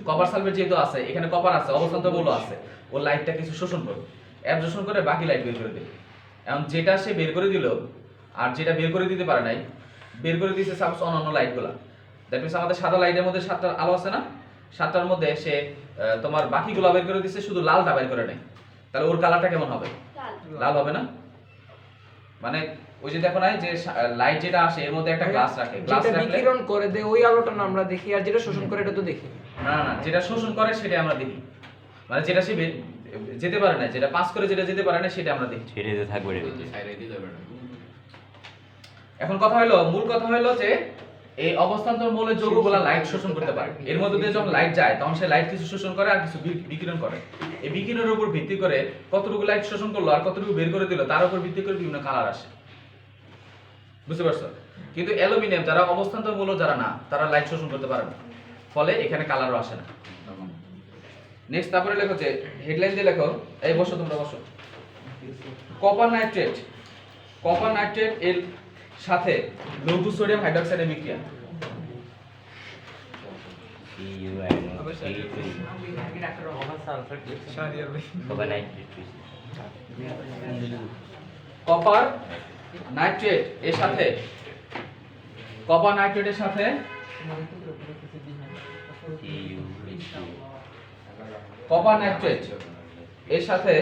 কপার সালফেট যেহেতু আছে, এখানে কপার আছে, অবস্থান্ত মৌল আছে, ও লাইটটা কিছু শোষণ করবে, অ্যাবজর্পশন করে বাকি লাইট বের করে দেবে। এখন যেটা সে বের করে দিল আর যেটা বের করে দিতে পারে নাই, বের করে দিয়েছে সাপোজ অন্যান্য লাইটগুলা, দ্যাট মিন্স আমাদের সাদা লাইটের মধ্যে 7টা আলো আছে না, 7টার মধ্যে সে তোমার বাকিগুলো বের করে দিচ্ছে, শুধু লালটা বের করে নেই, তাহলে ওর কালারটা কেমন হবে, লাল হবে না? মানে ওই যে দেখো না যে লাইট যেটা আসে এর মধ্যে একটা গ্লাস রাখে, গ্লাস যেটা রাখলে বিকিরণ করে দেয় ওই আলোটা না আমরা দেখি, আর যেটা শোষণ করে এটা তো দেখি না। না, যেটা শোষণ করে সেটা আমরা দেখি, মানে যেটা সে যেতে পারে না, যেটা পাস করে যেটা যেতে পারে না সেটা আমরা দেখি। ছেড়ে দিয়ে থাকবে রে। সাইরাই দিতে পারে না। এখন মূল কথা হলো যে এই অবস্থান্তর মৌলের যৌগগুলো লাইট শোষণ করতে পারে, এর মধ্যে দিয়ে যখন লাইট যায় তখন সে লাইট কিছু শোষণ করে আর কিছু বিকিরণ করে, এই বিকিরণের উপর ভিত্তি করে কতটুকু লাইট শোষণ করলো আর কতটুকু বের করে দিল তার উপর ভিত্তি করে বিভিন্ন কালার আসে। বুঝতে পারছো? কিন্তু অ্যালুমিনিয়াম যারা অবস্থান্তর মৌল যারা না, তারা লাইট শোষণ করতে পারে না, ফলে এখানে কালারও আসে না। নেক্সট তারপরে লেখো যে হেডলাইন দিয়ে লেখো, এই বসো তোমরা বসো, কপার নাইট্রেট এর সাথে লঘু সোডিয়াম হাইড্রোক্সাইডের বিক্রিয়া। Copper nitrate. কপার নাইট্রেট এর সাথে কপার নাইট্রেট এর সাথে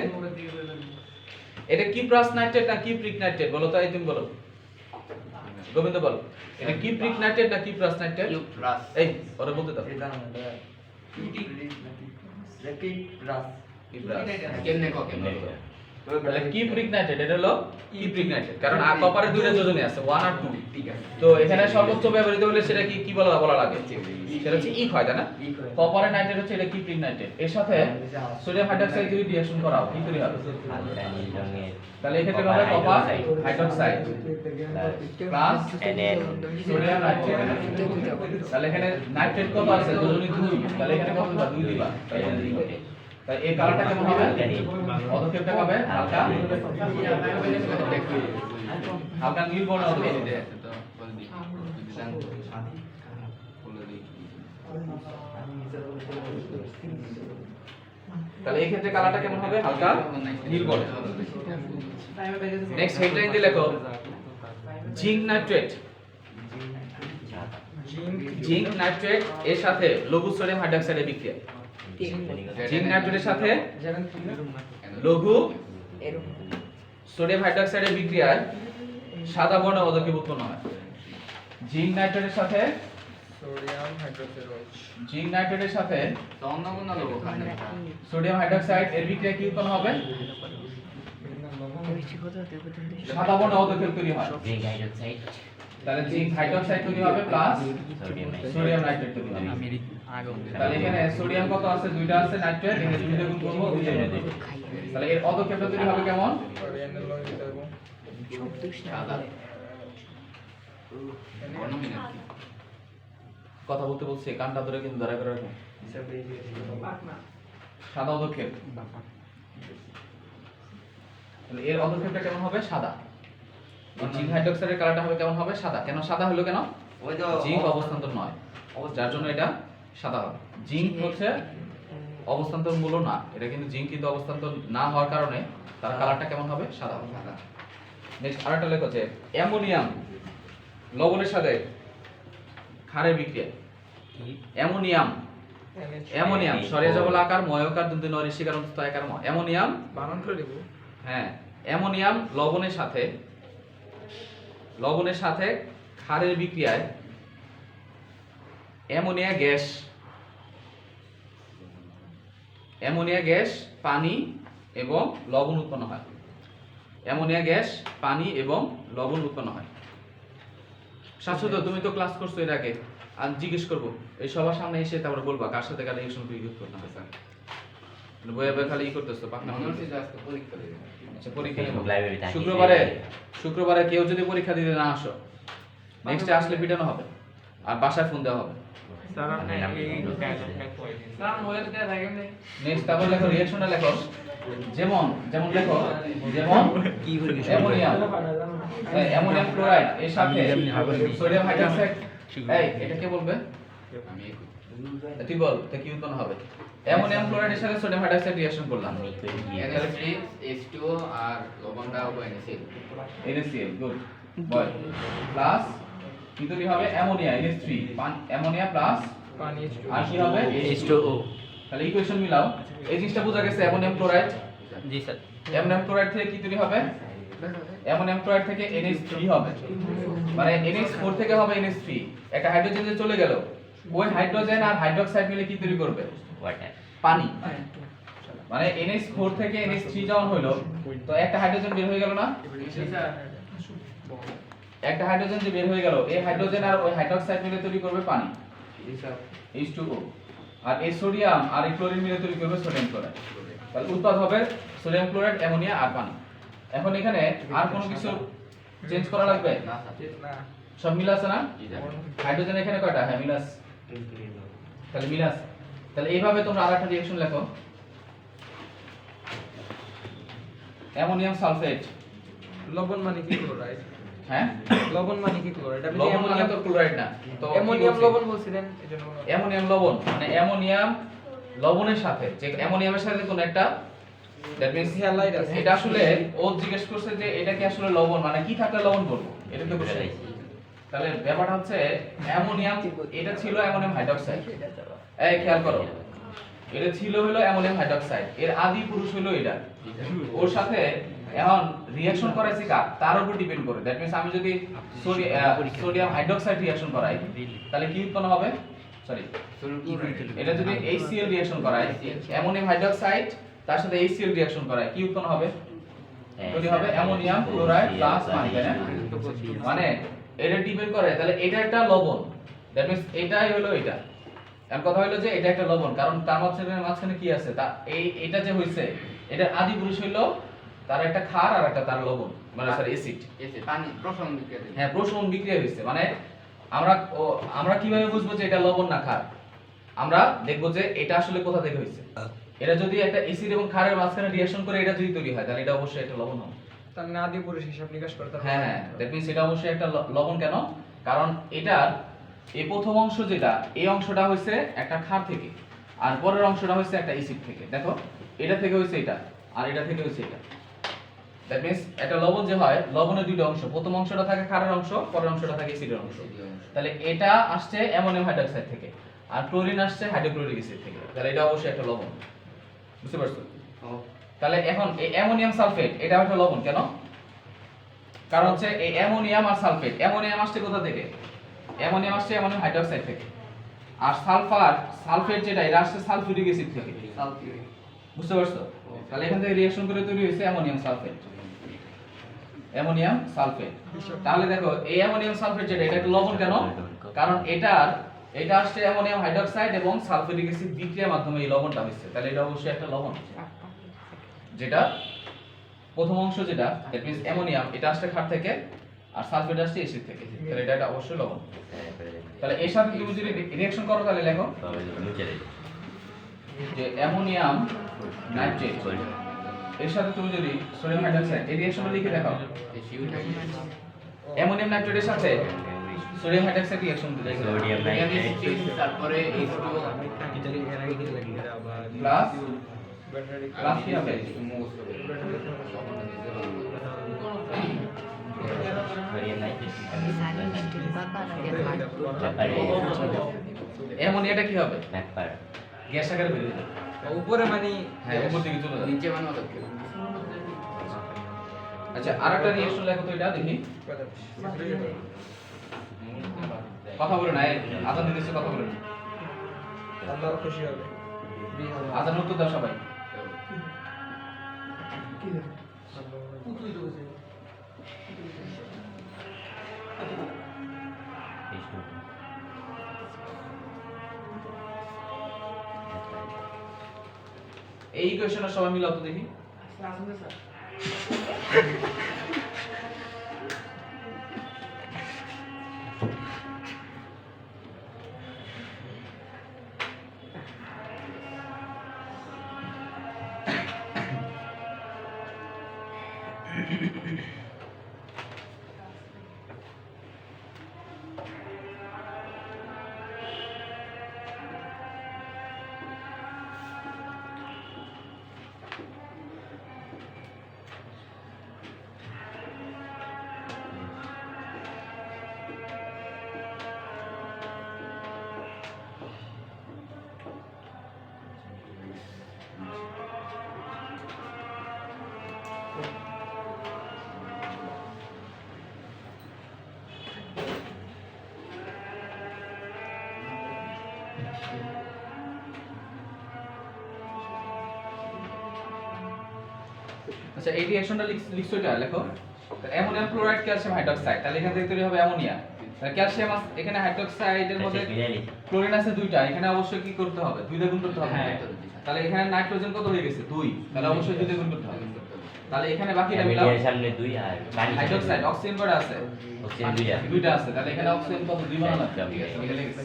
এটা কি প্রাস নাইট্রেট না কি প্রিক নাইট্রেট বলো তো, এই তুমি বলো, গোবিন্দ বল, এটা কি প্রিক নাইট্রেট না কি প্রাস নাইট্রেট? Q plus. এই ওরা বলতে দাও। কি প্রাস? কেমনে কেমনে তাহলে কি প্রিক নাইট্রেট, এটা হলো কি প্রিক নাইট্রেট, কারণ কপারের দুইটা যোজনী আছে, 1 আর 2, ঠিক আছে। তো এখানে সর্বোচ্চ ব্যবহৃত হলে সেটা কি বলা লাগে, সেটা হচ্ছে ই হয়, তাই না? কপারের নাইট্রেট হচ্ছে এটা কি প্রিক নাইট্রেট, এর সাথে সোডিয়াম হাইড্রোক্সাইড যদি রিঅ্যাকশন করাও কি তৈরি হবে, হালকা নীল রঙের তাহলে এক্ষেত্রে হবে copper hydroxide plus sodium nitrate. তাহলে এখানে নাইট্রেট কত আছে, যোজনী 2, তাহলে এখানে কত দিবা, 2 দিবা, তাই এই কালারটা কেমন হবে, পদক্ষেপটা হবে হালকা নীল বর্ণ হবে। তাহলে এই ক্ষেত্রে কালারটা কেমন হবে, হালকা নীল বর্ণ। নেক্সট হেডলাইন দিয়ে লেখো জিঙ্ক নাইট্রেট এর সাথে লঘু সোডিয়াম হাইড্রোক্সাইডের বিক্রিয়া। জিঙ্ক নাইট্রেটের সাথে লঘু সোডিয়াম হাইড্রোক্সাইডের বিক্রিয়ায় সাদা বর্ণ পদক্ষেপ উৎপন্ন হয়। জিঙ্ক নাইট্রেটের সাথে সোডিয়াম হাইড্রোক্সাইড এর বিক্রিয়া কি উৎপন্ন হবে, সাদা বর্ণ অধক্ষেপ তৈরি হয়। জিঙ্ক হাইড্রোক্সাইড তাহলে জিঙ্ক হাইড্রোক্সাইড তৈরি হবে প্লাস সোডিয়াম সোডিয়াম নাইট্রেট তৈরি হবে। তাহলে এখানে সোডিয়াম কত আছে? দুইটা আছে, নাইট্রেট এখানে দুইটা গুণ করব, দুইটা দেব। তাহলে এর অধক্ষেপটা তৈরি হবে কেমন? সাদা মনোমিনার কি কথা বলতে বলছি, কানটা ধরে কিন্তু ধরা করে রাখুন। সাদা অধক্ষেপ। তাহলে এর অধক্ষেপটা কেমন হবে? সাদা। জিঙ্ক হাইড্রোক্সাইডের কালারটা হবে কেমন হবে? সাদা। কেন সাদা হলো কেন? ওই তো জিঙ্ক অবস্থান্তর নয়, যার জন্য এটা সাদা হবে। জিঙ্ক হচ্ছে অবস্থান্তর মূল্য না, এটা কিন্তু জিঙ্ক কিন্তু অবস্থান্তর না হওয়ার কারণে তার কালারটা কেমন হবে? সাদা হবে। নেক্সট আরেকটা লেখা আছে অ্যামোনিয়াম লবণের সাথে ক্ষারের বিক্রিয়া। অ্যামোনিয়াম অ্যামোনিয়াম সরিয়া যাবল আকার ময়কার দন্তে নয় ঋষিকার অন্তত আকার ম অ্যামোনিয়াম বানান করে দেব। হ্যাঁ অ্যামোনিয়াম লবণের সাথে ক্ষারের বিক্রিয়ায় অ্যামোনিয়া গ্যাস পানি এবং লবণ উৎপন্ন হয়। অ্যামোনিয়া গ্যাস পানি এবং লবণ উৎপন্ন হয়। শাশ্বত তুমি তো ক্লাস করছো এর আগে, আর জিজ্ঞেস করবো এই সবার সামনে এসে তারপরে বলবা কার সাথে কার রিঅ্যাকশন ইউজ করতে হবে স্যার। বইয়ে বইয়ে খালি করতেছো পাকনা মনে হচ্ছে যে আজকে পরীক্ষা দেবে আচ্ছা পরীক্ষা নেব লাইব্রেরি থাকি শুক্রবারে কেউ যদি পরীক্ষা দিতে না আসো নেক্সটে আসলে পিটানো হবে আর বাসায় ফোন দেওয়া হবে। স্যার আপনি এই ডায়লগটা কই দিন স্যার মোবাইল দিয়ে দেখেন নাই। নেক্সট তারপর লেখো রিঅ্যাকশনে লেখো যেমন লেখো যেমন অ্যামোনিয়াম ক্লোরাইড এর সাথে সোডিয়াম হাইড্রোক্সাইড। এই এটা কে বলবে? আমি তুই বল তা কি উৎপন্ন হবে? অ্যামোনিয়াম ক্লোরাইডের সাথে সোডিয়াম হাইড্রোক্সাইড রিঅ্যাকশন করলাম, NH3 H2O আর লবণটা হবে NaCl NaCl good ball plus কি তৈরি হবে? অ্যামোনিয়া NH3 অ্যামোনিয়া প্লাস পানি আর কি হবে? H2O। তাহলে ইকুয়েশন মিলাও, এই জিনিসটা বোঝা গেছে। অ্যামোনিয়াম ক্লোরাইড, জি স্যার অ্যামোনিয়াম ক্লোরাইড থেকে কি তৈরি হবে? অ্যামোনিয়াম ক্লোরাইড থেকে NH3 হবে, মানে NH4 থেকে হবে NH3। একটা হাইড্রোজেন যে চলে গেল, ওই হাইড্রোজেন আর হাইড্রোক্সাইড মিলে কি তৈরি করবে? ওয়াটার পানি। মানে NH4 থেকে NH3 যখন হলো তো একটা হাইড্রোজেন বের হয়ে গেল না? একটা হাইড্রোজেন যে বের হয়ে গেল, এই হাইড্রোজেন আর ওই হাইড্রোক্সাইড মিলে তৈরি করবে পানি H2O, আর এই সোডিয়াম আর এই ক্লোরিন মিলে তৈরি করবে সোডিয়াম ক্লোরাইড। তাহলে উৎপাদ হবে সোডিয়াম ক্লোরাইড, অ্যামোনিয়া আর পানি। এখন এখানে আর কোনো কিছু চেঞ্জ করা লাগবে? না স্যার না সব মিল আছে না? জি স্যার হাইড্রোজেন এখানে কয়টা? হ্যাঁ মিল আছে, তাহলে মিল আছে। তাহলে এইভাবে তোমরা আরেকটা রিঅ্যাকশন লেখো অ্যামোনিয়াম সালফেট। লবণ মানে কি ক্লোরাইড? হ্যাঁ লবণ মানে কি ক্লোরাইড? আপনি লবণ মানে তো ক্লোরাইড না, তো অ্যামোনিয়াম লবণ বলছিলেন এজন্য অ্যামোনিয়াম লবণ মানে অ্যামোনিয়াম লবণের সাথে যে অ্যামোনিয়ামের সাথে কোন একটা দ্যাট মিন্স হ্যালাইড আছে। এটা আসলে ও জিজ্ঞেস করছে যে এটা কি আসলে লবণ, মানে কি থাকলে লবণ করব, এটা তো কোশ্চেন। তাহলে ব্যাপারটা হচ্ছে অ্যামোনিয়াম, এটা ছিল অ্যামোনিয়াম হাইড্রোক্সাইড। এই খেয়াল করো, এটা ছিল হলো অ্যামোনিয়াম হাইড্রোক্সাইড, এর আদি পুরুষ হলো এটা। ওর সাথে এখন রিঅ্যাকশন করাইছি কার, তার উপর ডিপেন্ড করে। দ্যাট মিন্স আমি যদি সোডিয়াম হাইড্রোক্সাইড রিঅ্যাকশন করাই তাহলে কি উৎপন্ন হবে? সরি, এটা যদি HCl রিঅ্যাকশন করাই, অ্যামোনিয়াম হাইড্রোক্সাইড তার সাথে HCl রিঅ্যাকশন করাই, কি উৎপন্ন হবে? তৈরি হবে অ্যামোনিয়াম ক্লোরাইড প্লাস পানি, তাই না? মানে এটা ডিপেন্ড করে, তাহলে এটা একটা লবণ। দ্যাট মিন্স এটাই হলো এটা। এখন কথা হলো যে এটা একটা লবণ, কারণ তার মাঝখানে কি আছে? তা এটা যে হইছে এটার আদি পুরুষ হইলো তার একটা ক্ষার আর একটা তার লবণ, মানে স্যার অ্যাসিড। এসে পানি প্রশমন বিক্রিয়া দেবে হ্যাঁ প্রশমন বিক্রিয়া হইছে, মানে আমরা কিভাবে বুঝবো যে এটা লবণ না ক্ষার? আমরা দেখবো যে এটা আসলে কোথা থেকে হইছে। এটা যদি একটা অ্যাসিড এবং ক্ষারের মাঝখানে রিঅ্যাকশন করে এটা যদি তৈরি হয় তাহলে এটা অবশ্যই একটা লবণ হবে। তার মানে আদি পুরুষ হিসাব নিকাশ করতে হবে। হ্যাঁ দ্যাট মিন্স এটা অবশ্যই একটা লবণ। কেন? কারণ এটার এই প্রথম অংশ যেটা, এই অংশটা হইছে একটা ক্ষার থেকে, আর পরের অংশটা হইছে একটা অ্যাসিড থেকে। দেখো এটা থেকে হইছে এটা, আর এটা থেকে হইছে এটা। দ্যাট মিন্স একটা লবণ যে হয়, লবণের দুটো অংশ, প্রথম অংশটা থাকে ক্ষারের অংশ, পরের অংশটা থাকে অ্যাসিডের অংশ। তাহলে এটা আসছে অ্যামোনিয়াম হাইড্রোক্সাইড থেকে, আর ক্লোরিন আসছে হাইড্রোক্লোরিক অ্যাসিড থেকে। তাহলে এটা অবশ্যই একটা লবণ, বুঝতে পারছো? তাহলে এখন এই অ্যামোনিয়াম সালফেট এটা একটা লবণ কেন? কারণ হচ্ছে এই অ্যামোনিয়াম আর সালফেট, অ্যামোনিয়াম আসছে কোথা থেকে? অ্যামোনিয়াম আসছে অ্যামোনিয়াম হাইড্রোক্সাইড থেকে, আর সালফেট যেটা এটা আসছে সালফিউরিক অ্যাসিড থেকে। সালফিউরিক বুঝতে পারছো? তাহলে এখান থেকে রিঅ্যাকশন করে তৈরি হয়েছে অ্যামোনিয়াম সালফেট। Ammonium sulphate. তাহলে দেখো এই অ্যামোনিয়াম সালফেট যেটা এটা একটা লবণ কেন? কারণ এটা আসছে অ্যামোনিয়াম হাইড্রোক্সাইড এবং সালফিউরিক অ্যাসিড বিক্রিয়ার মাধ্যমে এই লবণটা হচ্ছে, তাহলে এটা অবশ্যই একটা লবণ। যেটা প্রথম অংশ যেটা দ্যাট মিন্স অ্যামোনিয়াম এটা আসছে ক্ষার থেকে আর সালফেট আসছে অ্যাসিড থেকে, তাহলে এটা অবশ্যই লবণ। তাহলে এর সাথে তুমি যদি রিঅ্যাকশন করো তাহলে লেখো যে অ্যামোনিয়াম নাইট্রেট এর সাথে তুমি যদি সোডিয়াম হাইড্রোক্সাইড এই রিঅ্যাকশনটা লিখে দেখাও, অ্যামোনিয়াম নাইট্রেটের সাথে সোডিয়াম হাইড্রোক্সাইড রিঅ্যাকশন দিলে সোডিয়াম নাইট্রেট তারপরে H2O প্লাস প্লাস কি হবে? সোডিয়াম নাইট্রেট অ্যামোনিয়াটা কি হবে? ব্যাপার গ্যাস আকারে বেরিয়ে যাবে। উপরে মানে হ্যাঁ উপর দিকে চলে যাবে। নিচে মানে কত? আচ্ছা আরেকটা রিঅ্যাকশন লেখো তো এটা দেখি। কথা বলে না, আজান দিতেছে কথা বলে না। আল্লাহ খুশি হবে। আজান উত্তর দাও সবাই। এই ইকুয়েশনটা সবাই মিলাও তো দেখি। আচ্ছা এই রিঅ্যাকশনটা লিখছো এটা লেখো। অ্যামোনিয়াম ক্লোরাইড ক্যালসিয়াম হাইড্রোক্সাইড, তাহলে এখান থেকে তৈরি হবে অ্যামোনিয়া। তাহলে ক্যালসিয়াম এখানে হাইড্রোক্সাইডের মধ্যে ক্লোরিন আছে দুইটা, এখানে অবশ্যই কি করতে হবে? 2 দ্বিগুণ করতে হবে। তাহলে এখানে নাইট্রোজেন কত হয়ে গেছে? 2, তাহলে অবশ্যই 2 দ্বিগুণ করতে হবে। তাহলে এখানে বাকিটা মিলাও। এর সামনে 2 আর পানি হাইড্রোক্সাইড অক্সিজেন কয়টা আছে? অক্সিজেন 2 আছে। দুইটা আছে, তাহলে এখানে অক্সিজেন কত? 2 বানানো আছে। ঠিক আছে এটা লিখেছি।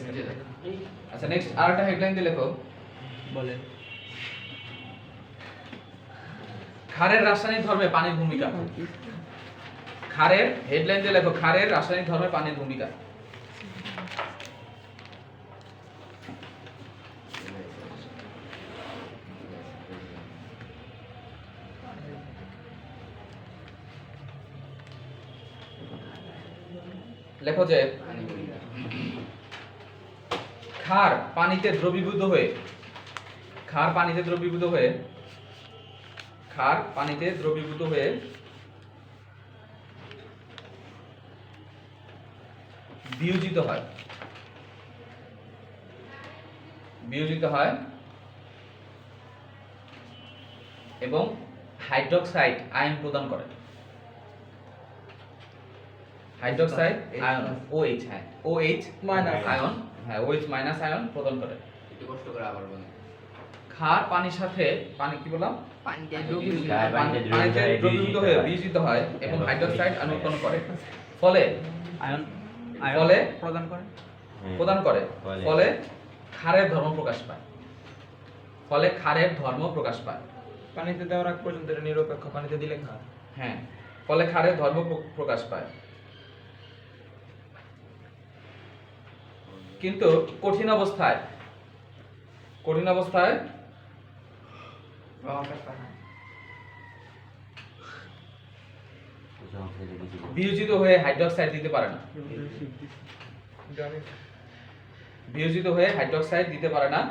আচ্ছা নেক্সট আরেকটা হেডলাইন দিয়ে লেখো। বলেন ক্ষারের রাসায়নিক ধর্মে পানির ভূমিকা। ক্ষারের হেডলাইন দিয়ে লেখো, ক্ষারের রাসায়নিক ধর্মে পানির ভূমিকা। লেখো যে ক্ষার পানিতে দ্রবীভূত হয়ে ক্ষার পানিতে দ্রবীভূত হয়ে বিয়োজিত হয় এবং হাইড্রোক্সাইড আয়ন প্রদান করে। হাইড্রোক্সাইড আয়ন OH, হ্যাঁ OH মাইনাস আয়ন, হ্যাঁ OH মাইনাস আয়ন প্রদান করে। একটু কষ্ট করে আবার বলেন। ক্ষার পানির সাথে পানি কি বললাম? পানিতে পানিতে দ্রবীভূত হয়ে বিয়োজিত হয় এবং হাইড্রোক্সাইড আয়ন উৎপন্ন করে। ফলে আয়ন ফলে প্রদান করে প্রদান করে ফলে ক্ষারের ধর্ম প্রকাশ পায়। পানিতে দেওয়ার আগ পর্যন্ত এটা নিরপেক্ষ, পানিতে দিলে খায়। হ্যাঁ, ফলে ক্ষারের ধর্ম প্রকাশ পায়। কিন্তু কঠিন অবস্থায় বিয়োজিত হয়ে হাইড্রোক্সাইড দিতে পারে না। বিয়োজিত হয়ে হাইড্রোক্সাইড দিতে পারে না।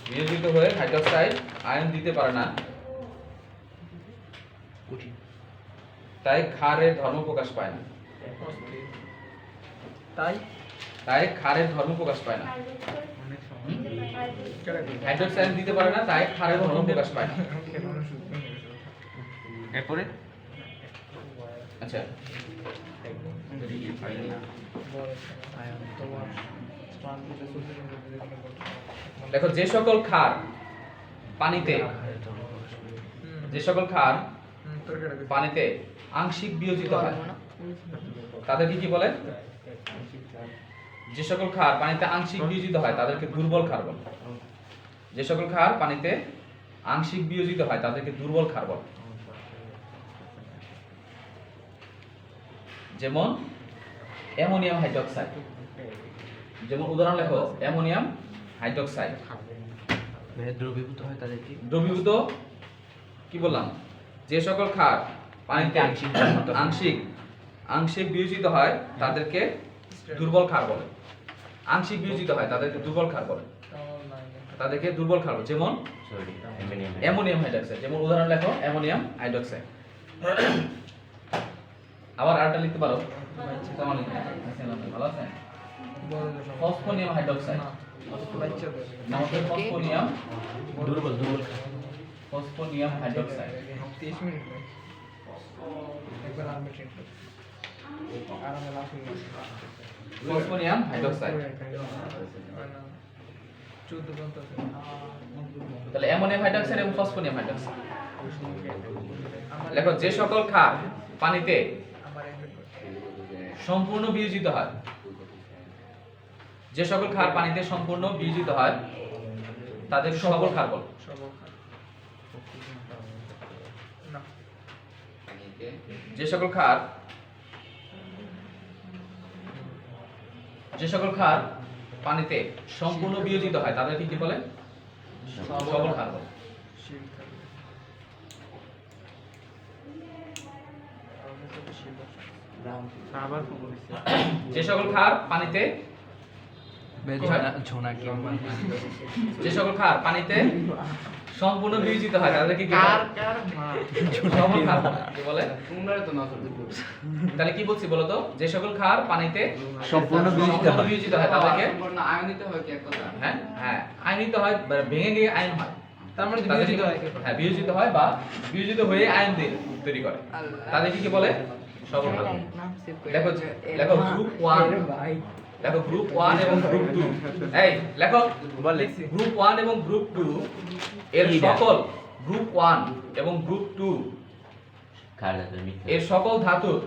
বিয়োজিত হয়ে হাইড্রোক্সাইড আয়ন দিতে পারে না, তাই ক্ষারের ধর্ম প্রকাশ পায় না। তাই ক্ষারের ধর্ম প্রকাশ পায় না। হাইড্রোক্সাইড দিতে পারে না, তাই ক্ষারের ধর্ম প্রকাশ পায় না। এরপরে আচ্ছা দেখো যে সকল ক্ষার পানিতে পানিতে আংশিক বিয়োজিত হয় তাদেরকে কি বলে? যে সকল ক্ষার পানিতে আংশিক বিয়োজিত হয় তাদেরকে দুর্বল ক্ষার বলে। যে সকল ক্ষার পানিতে আংশিক বিয়োজিত হয় তাদেরকে দুর্বল ক্ষার বলে। যেমন অ্যামোনিয়াম হাইড্রোক্সাইড, যেমন উদাহরণ লেখো অ্যামোনিয়াম হাইড্রোক্সাইড। দ্রবীভূত হয় তাদেরকে দ্রবীভূত কি বললাম? যে সকল ক্ষার পানিতে আংশিক বিয়োজিত হয় তাদেরকে দুর্বল ক্ষার বলে। আংশিক বিয়োজিত হয় তাদেরকে দুর্বল ক্ষার বলে। তাদেরকে দুর্বল ক্ষার বলে। যেমন অ্যামোনিয়াম হাইড্রোক্সাইড, যেমন উদাহরণ লেখো অ্যামোনিয়াম হাইড্রোক্সাইড। আবার আরেকটা লিখতে পারো, ভালো আছে? ফসফোনিয়াম হাইড্রোক্সাইড, ফসফোনিয়াম দুর্বল ফসফোনিয়াম হাইড্রোক্সাইড। Phosphonium hydroxide. তাহলে অ্যামোনিয়াম হাইড্রোক্সাইড এবং ফসফোনিয়াম হাইড্রোক্সাইড। দেখো যে সকল ক্ষার পানিতে সম্পূর্ণ বিয়োজিত হয়, যে সকল ক্ষার পানিতে সম্পূর্ণ বিয়োজিত হয় তাদের সবল ক্ষার বলে। যে সকল ক্ষার পানিতে সম্পূর্ণ বিয়োজিত হয় তাদেরকে কি বলে? সবল ক্ষার বলে। যে সকল ক্ষার পানিতে সম্পূর্ণ বিয়োজিত হয় তাদেরকে কি বলে? সবল ক্ষার বলে। কি বলে? তাহলে কি বলছি বলো তো? যে সকল ক্ষার পানিতে সম্পূর্ণ বিয়োজিত হয় তাদেরকে আয়নিত হয় কি এক কথা? হ্যাঁ আয়নিত হয়, ভেঙে গিয়ে আয়ন হয়। তার মানে বিয়োজিত হয়। হ্যাঁ বিয়োজিত হয় বা বিয়োজিত হয়ে আয়ন তৈরি করে। তাদেরকে কি বলে? সবল ক্ষার। দেখো দেখো গ্রুপ 1, দেখো গ্রুপ 1 এবং গ্রুপ 2, এই লেখো গ্রুপ 1 এবং গ্রুপ 2 এর সকল গ্রুপ 1 এবং গ্রুপ 2 এর সকল ধাতুর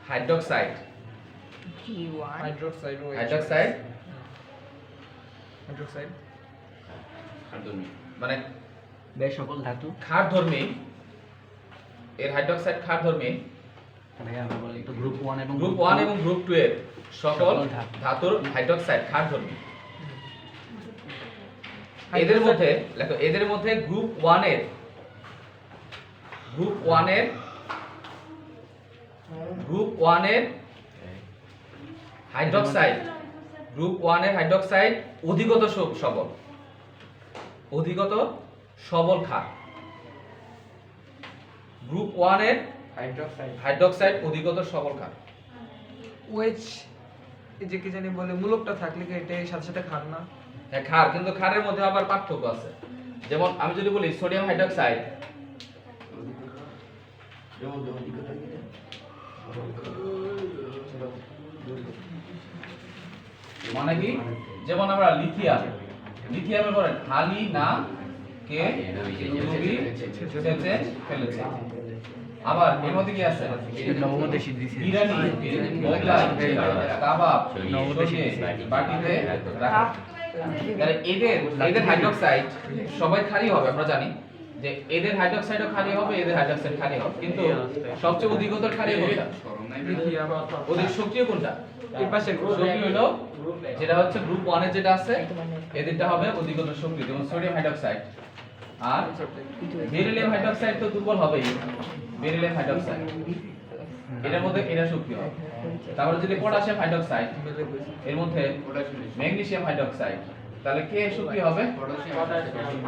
হাইড্রোক্সাইড মানে সকল ধাতু ক্ষারধর্মী, এর হাইড্রোক্সাইড ক্ষারধর্মী। গ্রুপ 1 এবং গ্রুপ 1 এবং গ্রুপ 2 এর সকল ধাতুর হাইড্রোক্সাইড ক্ষারধর্মী। এদের মধ্যে লেখো, এদের মধ্যে গ্রুপ 1 এর হাইড্রোক্সাইড অধিকতর সবল ক্ষার। গ্রুপ 1 এর হাইড্রোক্সাইড অধিকতর সবল ক্ষার। ওএইচ এই যে কি জানি বলে মূলকটা থাকলে কি এটা সাথে সাথে খান না? হ্যাঁ ক্ষার, কিন্তু ক্ষারের মধ্যে আবার পার্থক্য আছে। যেমন আমি যদি বলি সোডিয়াম হাইড্রোক্সাইড, মানে কি? যেমন আমরা লিথিয়ামের পরে খালি না কে রবি ছেঁচে ফেলেছে। আবার এর মধ্যে কি আছে? বিরিয়ানি, মোগলাই, কাবাব, সরিয়ে বাটিতে রাখা। তাহলে এদের হাইড্রোক্সাইড সবাই খালি হবে, আমরা জানি যে এদের হাইড্রোক্সাইডও খালি হবে, এদের হাইড্রোক্সাইড খালি হবে, কিন্তু সবচেয়ে অধিকতর খালি কোনটা? ওদের সক্রিয় কোনটা? এই পাশে সক্রিয় হলো যেটা হচ্ছে গ্রুপ 1 এর যেটা আছে, এদেরটা হবে অধিকতর সক্রিয়, যেমন সোডিয়াম হাইড্রোক্সাইড। আর বেরিলিয়াম হাইড্রোক্সাইড তো দুর্বল হবেই, বেরিলিয়াম হাইড্রোক্সাইড এটার মধ্যে এটা সক্রিয় হবে। তারপরে যদি পটাশিয়াম হাইড্রোক্সাইড, এর মধ্যে ম্যাগনেসিয়াম হাইড্রোক্সাইড, তাহলে কে সক্রিয় হবে?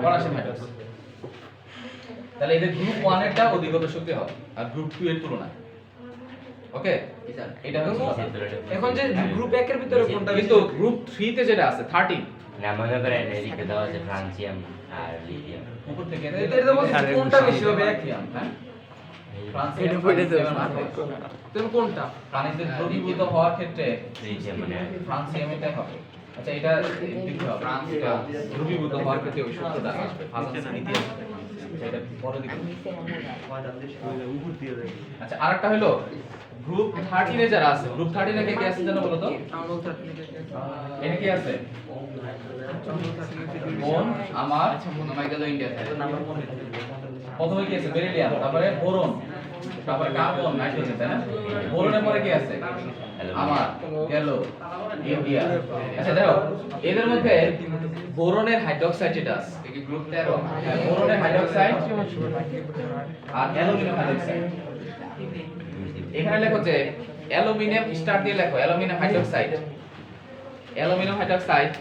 Potassium hydroxide. তাহলে এদের গ্রুপ 1 এরটা অধিকতর সক্রিয় হবে আর গ্রুপ 2 এর তুলনায়। ওকে, এটা হচ্ছে এখন যে গ্রুপ 1 এর ভিতরে কোনটা? কিন্তু গ্রুপ 3 তে যেটা আছে 13 না মনে করেন এদিকে দেওয়া আছে ফ্রান্সিয়াম আর লিথিয়াম উপর থেকে এটা তো বলছি কোনটা বেশি হবে এক লিথিয়াম, হ্যাঁ ফ্রান্সিয়াম এটা পড়ে যাবে। তুমি কোনটা পানিতে দ্রবীভূত হওয়ার ক্ষেত্রে লিথিয়াম মানে ফ্রান্সিয়াম এটাই হবে। আচ্ছা এটা দেখতে হবে ফ্রান্সিয়াম দ্রবীভূত হওয়ার ক্ষেত্রে ওই সূত্রটা আসবে ফ্রান্সিয়াম লিথিয়াম, এটা পরে দেখব। আচ্ছা আরেকটা হলো গ্রুপ 13 এ যারা আছে, গ্রুপ 13 এ কে আছে জানো বলো তো? আমল 13 এনে কি আছে? বোন আমার মনে হয় গেল ইন্ডিয়া থেকে প্রথমে কি আছে? বেরিলিয়াম, তারপরে বোরন, তারপরে কার্বন, নাইট্রোজেন, তাই না? বোরনের পরে কি আছে? আমার গেল ইন্ডিয়া। আচ্ছা দেখো এদের মধ্যে বোরনের হাইড্রোক্সাইড যেটা আছে, এই গ্রুপ 13 বোরনের হাইড্রোক্সাইড আর অ্যালুমিনিয়াম হাইড্রোক্সাইড। এখানে লেখো যে অ্যালুমিনিয়াম স্টার দিয়ে লেখো aluminium hydroxide. Aluminium hydroxide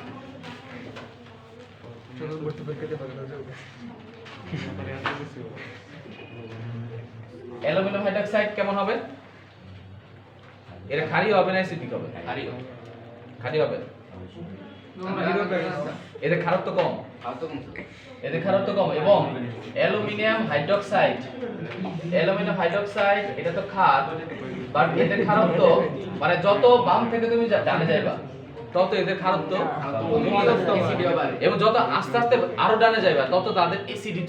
aluminium hydroxide কেমন হবে? এর ক্ষারীয় হবে না অ্যাসিডিক হবে? হারিও ক্ষারীয় হবে। এদের ক্ষারত্ব কম, ফালতু কমছে এদের ক্ষারত্ব কম এবং অ্যালুমিনিয়াম হাইড্রোক্সাইড এটা তো ক্ষার, বাট এদের ক্ষারত্ব মানে যত বাম থেকে তুমি ডানে যাইবা তত এদের ক্ষারত্ব অ্যাসিডি হবে এবং যত আস্তে আস্তে আরো ডানে যাইবা তত তাদের অ্যাসিডি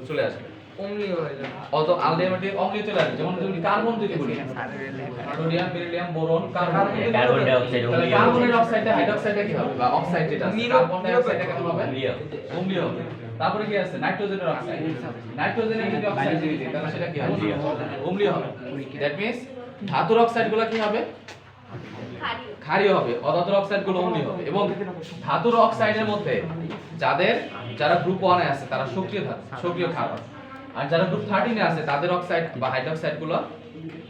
চলে আসবে, অম্লীয় হয়ে যাবে অত আলটিমেটলি অম্লীয় চলে আসবে। যেমন তুমি কার্বন যদি বলি sodium, beryllium, boron, carbon, carbon dioxide তাহলে অম্লীয় কার্বনের অক্সাইডটা হাইড্রোক্সাইডটা কি হবে বা অক্সাইড যেটা আছে কার্বন ডাই অক্সাইডটা কেমন হবে? অম্লীয় অম্লীয় হবে। তারপরে কি আছে? নাইট্রোজেনের অক্সাইড, নাইট্রোজেনের যদি অক্সাইড যদি দিই তাহলে সেটা কি হবে? অম্লীয় হবে। দ্যাট মিন্স ধাতুর অক্সাইডগুলো কি হবে? ক্ষারীয় হবে, অধাতুর অক্সাইডগুলো অম্লীয় হবে। এবং ধাতুর অক্সাইডের মধ্যে যারা গ্রুপ 1 এ আছে তারা সক্রিয় ধাতু, সক্রিয় ক্ষার হবে। আর যারা গ্রুপ 13 এ আছে তাদের অক্সাইড বা হাইড্রোক্সাইডগুলো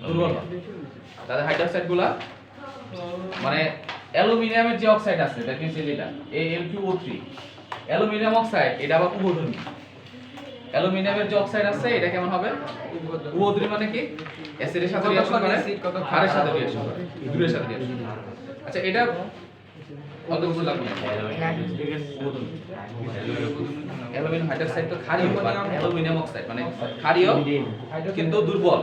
দুর্বল হবে। তাদের হাইড্রোক্সাইডগুলো মানে অ্যালুমিনিয়ামের যে অক্সাইড আছে দ্যাট মিন্স যেটা Al2O3 অ্যালুমিনিয়াম অক্সাইড এটা আবার উভধর্মী। অ্যালুমিনিয়ামের যে অক্সাইড আছে এটা কেমন হবে? উভধর্মী মানে কি? অ্যাসিডের সাথে রিঅ্যাকশন করে, ক্ষারের সাথে রিঅ্যাকশন করে, দুইয়ের সাথে রিঅ্যাকশন করে। আচ্ছা এটা অত বুঝলাম না। অ্যালুমিনিয়াম হাইড্রোক্সাইড তো ক্ষারীয়, বাট অ্যালুমিনিয়াম অক্সাইড মানে ক্ষারীয় কিন্তু দুর্বল,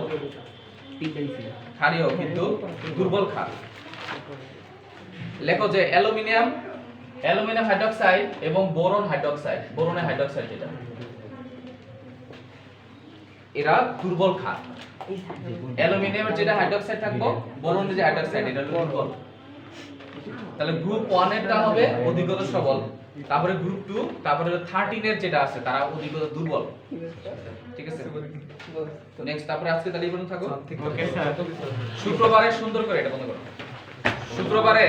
ক্ষারীয় কিন্তু দুর্বল ক্ষার। লেখো যে অ্যালুমিনিয়াম হাইড্রোক্সাইড এবং বোরনের হাইড্রোক্সাইড যেটা এরা দুর্বল ক্ষার। অ্যালুমিনিয়ামের যেটা হাইড্রোক্সাইড থাকবো, বোরনের যে হাইড্রোক্সাইড এটা দুর্বল। তাহলে গ্রুপ 1 এরটা হবে অধিকতর সবল, তারপরে গ্রুপ 2, তারপরে 13 এর যেটা আছে তারা অধিকতর দুর্বল। ঠিক আছে তো নেক্সট তারপরে আজকে তাহলে এই পর্যন্ত থাকো। ওকে স্যার শুক্রবারে সুন্দর করে এটা বন্ধ করো। শুক্রবারে